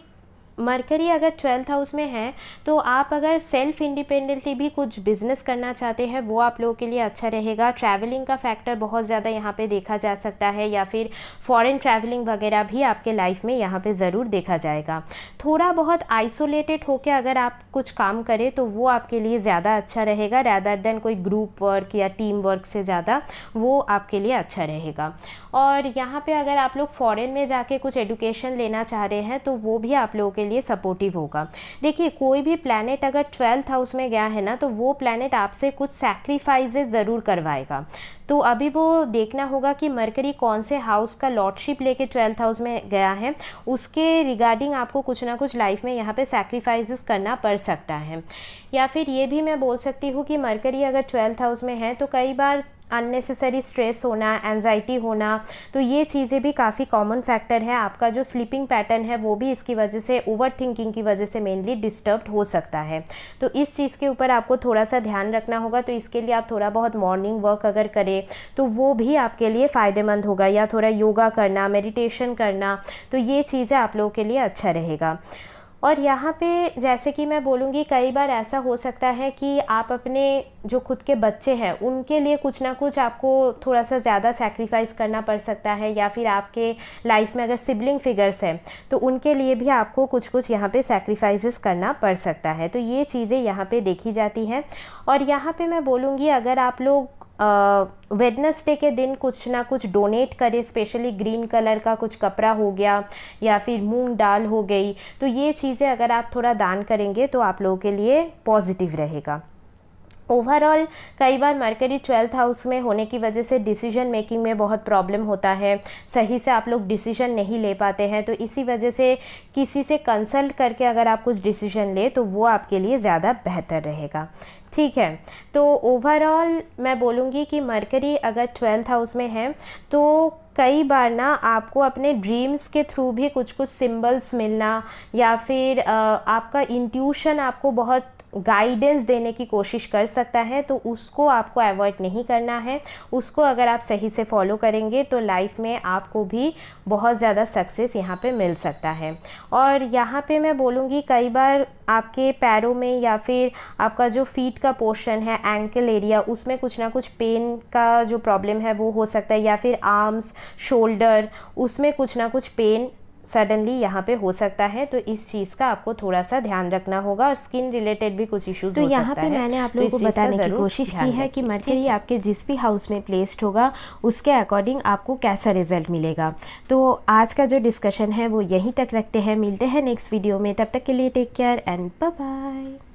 मरकरी अगर 12th हाउस में है, तो आप अगर सेल्फ इंडिपेंडेंटली भी कुछ बिजनेस करना चाहते हैं वो आप लोगों के लिए अच्छा रहेगा। ट्रैवलिंग का फैक्टर बहुत ज़्यादा यहाँ पे देखा जा सकता है, या फिर फॉरेन ट्रैवलिंग वगैरह भी आपके लाइफ में यहाँ पे ज़रूर देखा जाएगा। थोड़ा बहुत आइसोलेटेड होकर अगर आप कुछ काम करें तो वो आपके लिए ज़्यादा अच्छा रहेगा, रैदर देन कोई ग्रुप वर्क या टीम वर्क से ज़्यादा वो आपके लिए अच्छा रहेगा। और यहाँ पे अगर आप लोग फॉरेन में जाके कुछ एडुकेशन लेना चाह रहे हैं तो वो भी आप लोगों के लिए सपोर्टिव होगा। देखिए कोई भी प्लैनेट अगर 12th हाउस में गया है ना, तो वो प्लैनेट आपसे कुछ सैक्रिफाइसेस ज़रूर करवाएगा। तो अभी वो देखना होगा कि मरकरी कौन से हाउस का लॉर्डशिप लेके 12th हाउस में गया है, उसके रिगार्डिंग आपको कुछ ना कुछ लाइफ में यहाँ पे सैक्रिफाइसेस करना पड़ सकता है। या फिर ये भी मैं बोल सकती हूँ कि मरकरी अगर 12th हाउस में है तो कई बार अननेसेसरी स्ट्रेस होना, एंजाइटी होना, तो ये चीज़ें भी काफ़ी कॉमन फैक्टर है। आपका जो स्लीपिंग पैटर्न है वो भी इसकी वजह से, ओवर थिंकिंग की वजह से मेनली डिस्टर्ब्ड हो सकता है। तो इस चीज़ के ऊपर आपको थोड़ा सा ध्यान रखना होगा। तो इसके लिए आप थोड़ा बहुत मॉर्निंग वर्क अगर करें तो वो भी आपके लिए फ़ायदेमंद होगा, या थोड़ा योगा करना, मेडिटेशन करना, तो ये चीज़ें आप लोगों के लिए अच्छा रहेगा। और यहाँ पे जैसे कि मैं बोलूँगी कई बार ऐसा हो सकता है कि आप अपने जो खुद के बच्चे हैं उनके लिए कुछ ना कुछ आपको थोड़ा सा ज़्यादा सैक्रिफाइस करना पड़ सकता है, या फिर आपके लाइफ में अगर सिबलिंग फिगर्स हैं तो उनके लिए भी आपको कुछ कुछ यहाँ पे सैक्रिफाइसेस करना पड़ सकता है। तो ये चीज़ें यहाँ पे देखी जाती हैं। और यहाँ पे मैं बोलूँगी अगर आप लोग वेडनेसडे के दिन कुछ ना कुछ डोनेट करें, स्पेशली ग्रीन कलर का कुछ कपड़ा हो गया या फिर मूंग दाल हो गई, तो ये चीज़ें अगर आप थोड़ा दान करेंगे तो आप लोगों के लिए पॉजिटिव रहेगा। ओवरऑल कई बार मरकरी 12th हाउस में होने की वजह से डिसीजन मेकिंग में बहुत प्रॉब्लम होता है, सही से आप लोग डिसीजन नहीं ले पाते हैं। तो इसी वजह से किसी से कंसल्ट करके अगर आप कुछ डिसीजन ले तो वो आपके लिए ज़्यादा बेहतर रहेगा। ठीक है, तो ओवरऑल मैं बोलूँगी कि मरकरी अगर 12th हाउस में है तो कई बार ना आपको अपने ड्रीम्स के थ्रू भी कुछ कुछ सिंबल्स मिलना, या फिर आपका इंट्यूशन आपको बहुत गाइडेंस देने की कोशिश कर सकता है, तो उसको आपको अवॉइड नहीं करना है। उसको अगर आप सही से फॉलो करेंगे तो लाइफ में आपको भी बहुत ज़्यादा सक्सेस यहाँ पे मिल सकता है। और यहाँ पे मैं बोलूँगी कई बार आपके पैरों में या फिर आपका जो फीट का पोर्शन है, एंकल एरिया, उसमें कुछ ना कुछ पेन का जो प्रॉब्लम है वो हो सकता है, या फिर आर्म्स, शोल्डर, उसमें कुछ ना कुछ पेन सडनली यहाँ पे हो सकता है। तो इस चीज़ का आपको थोड़ा सा ध्यान रखना होगा। और स्किन रिलेटेड भी कुछ इश्यूज हो सकता है। तो यहाँ पे मैंने आप लोगों को बताने की कोशिश की है कि मरकरी आपके जिस भी हाउस में प्लेस्ड होगा उसके अकॉर्डिंग आपको कैसा रिजल्ट मिलेगा। तो आज का जो डिस्कशन है वो यहीं तक रखते हैं, मिलते हैं नेक्स्ट वीडियो में। तब तक के लिए take care and bye bye.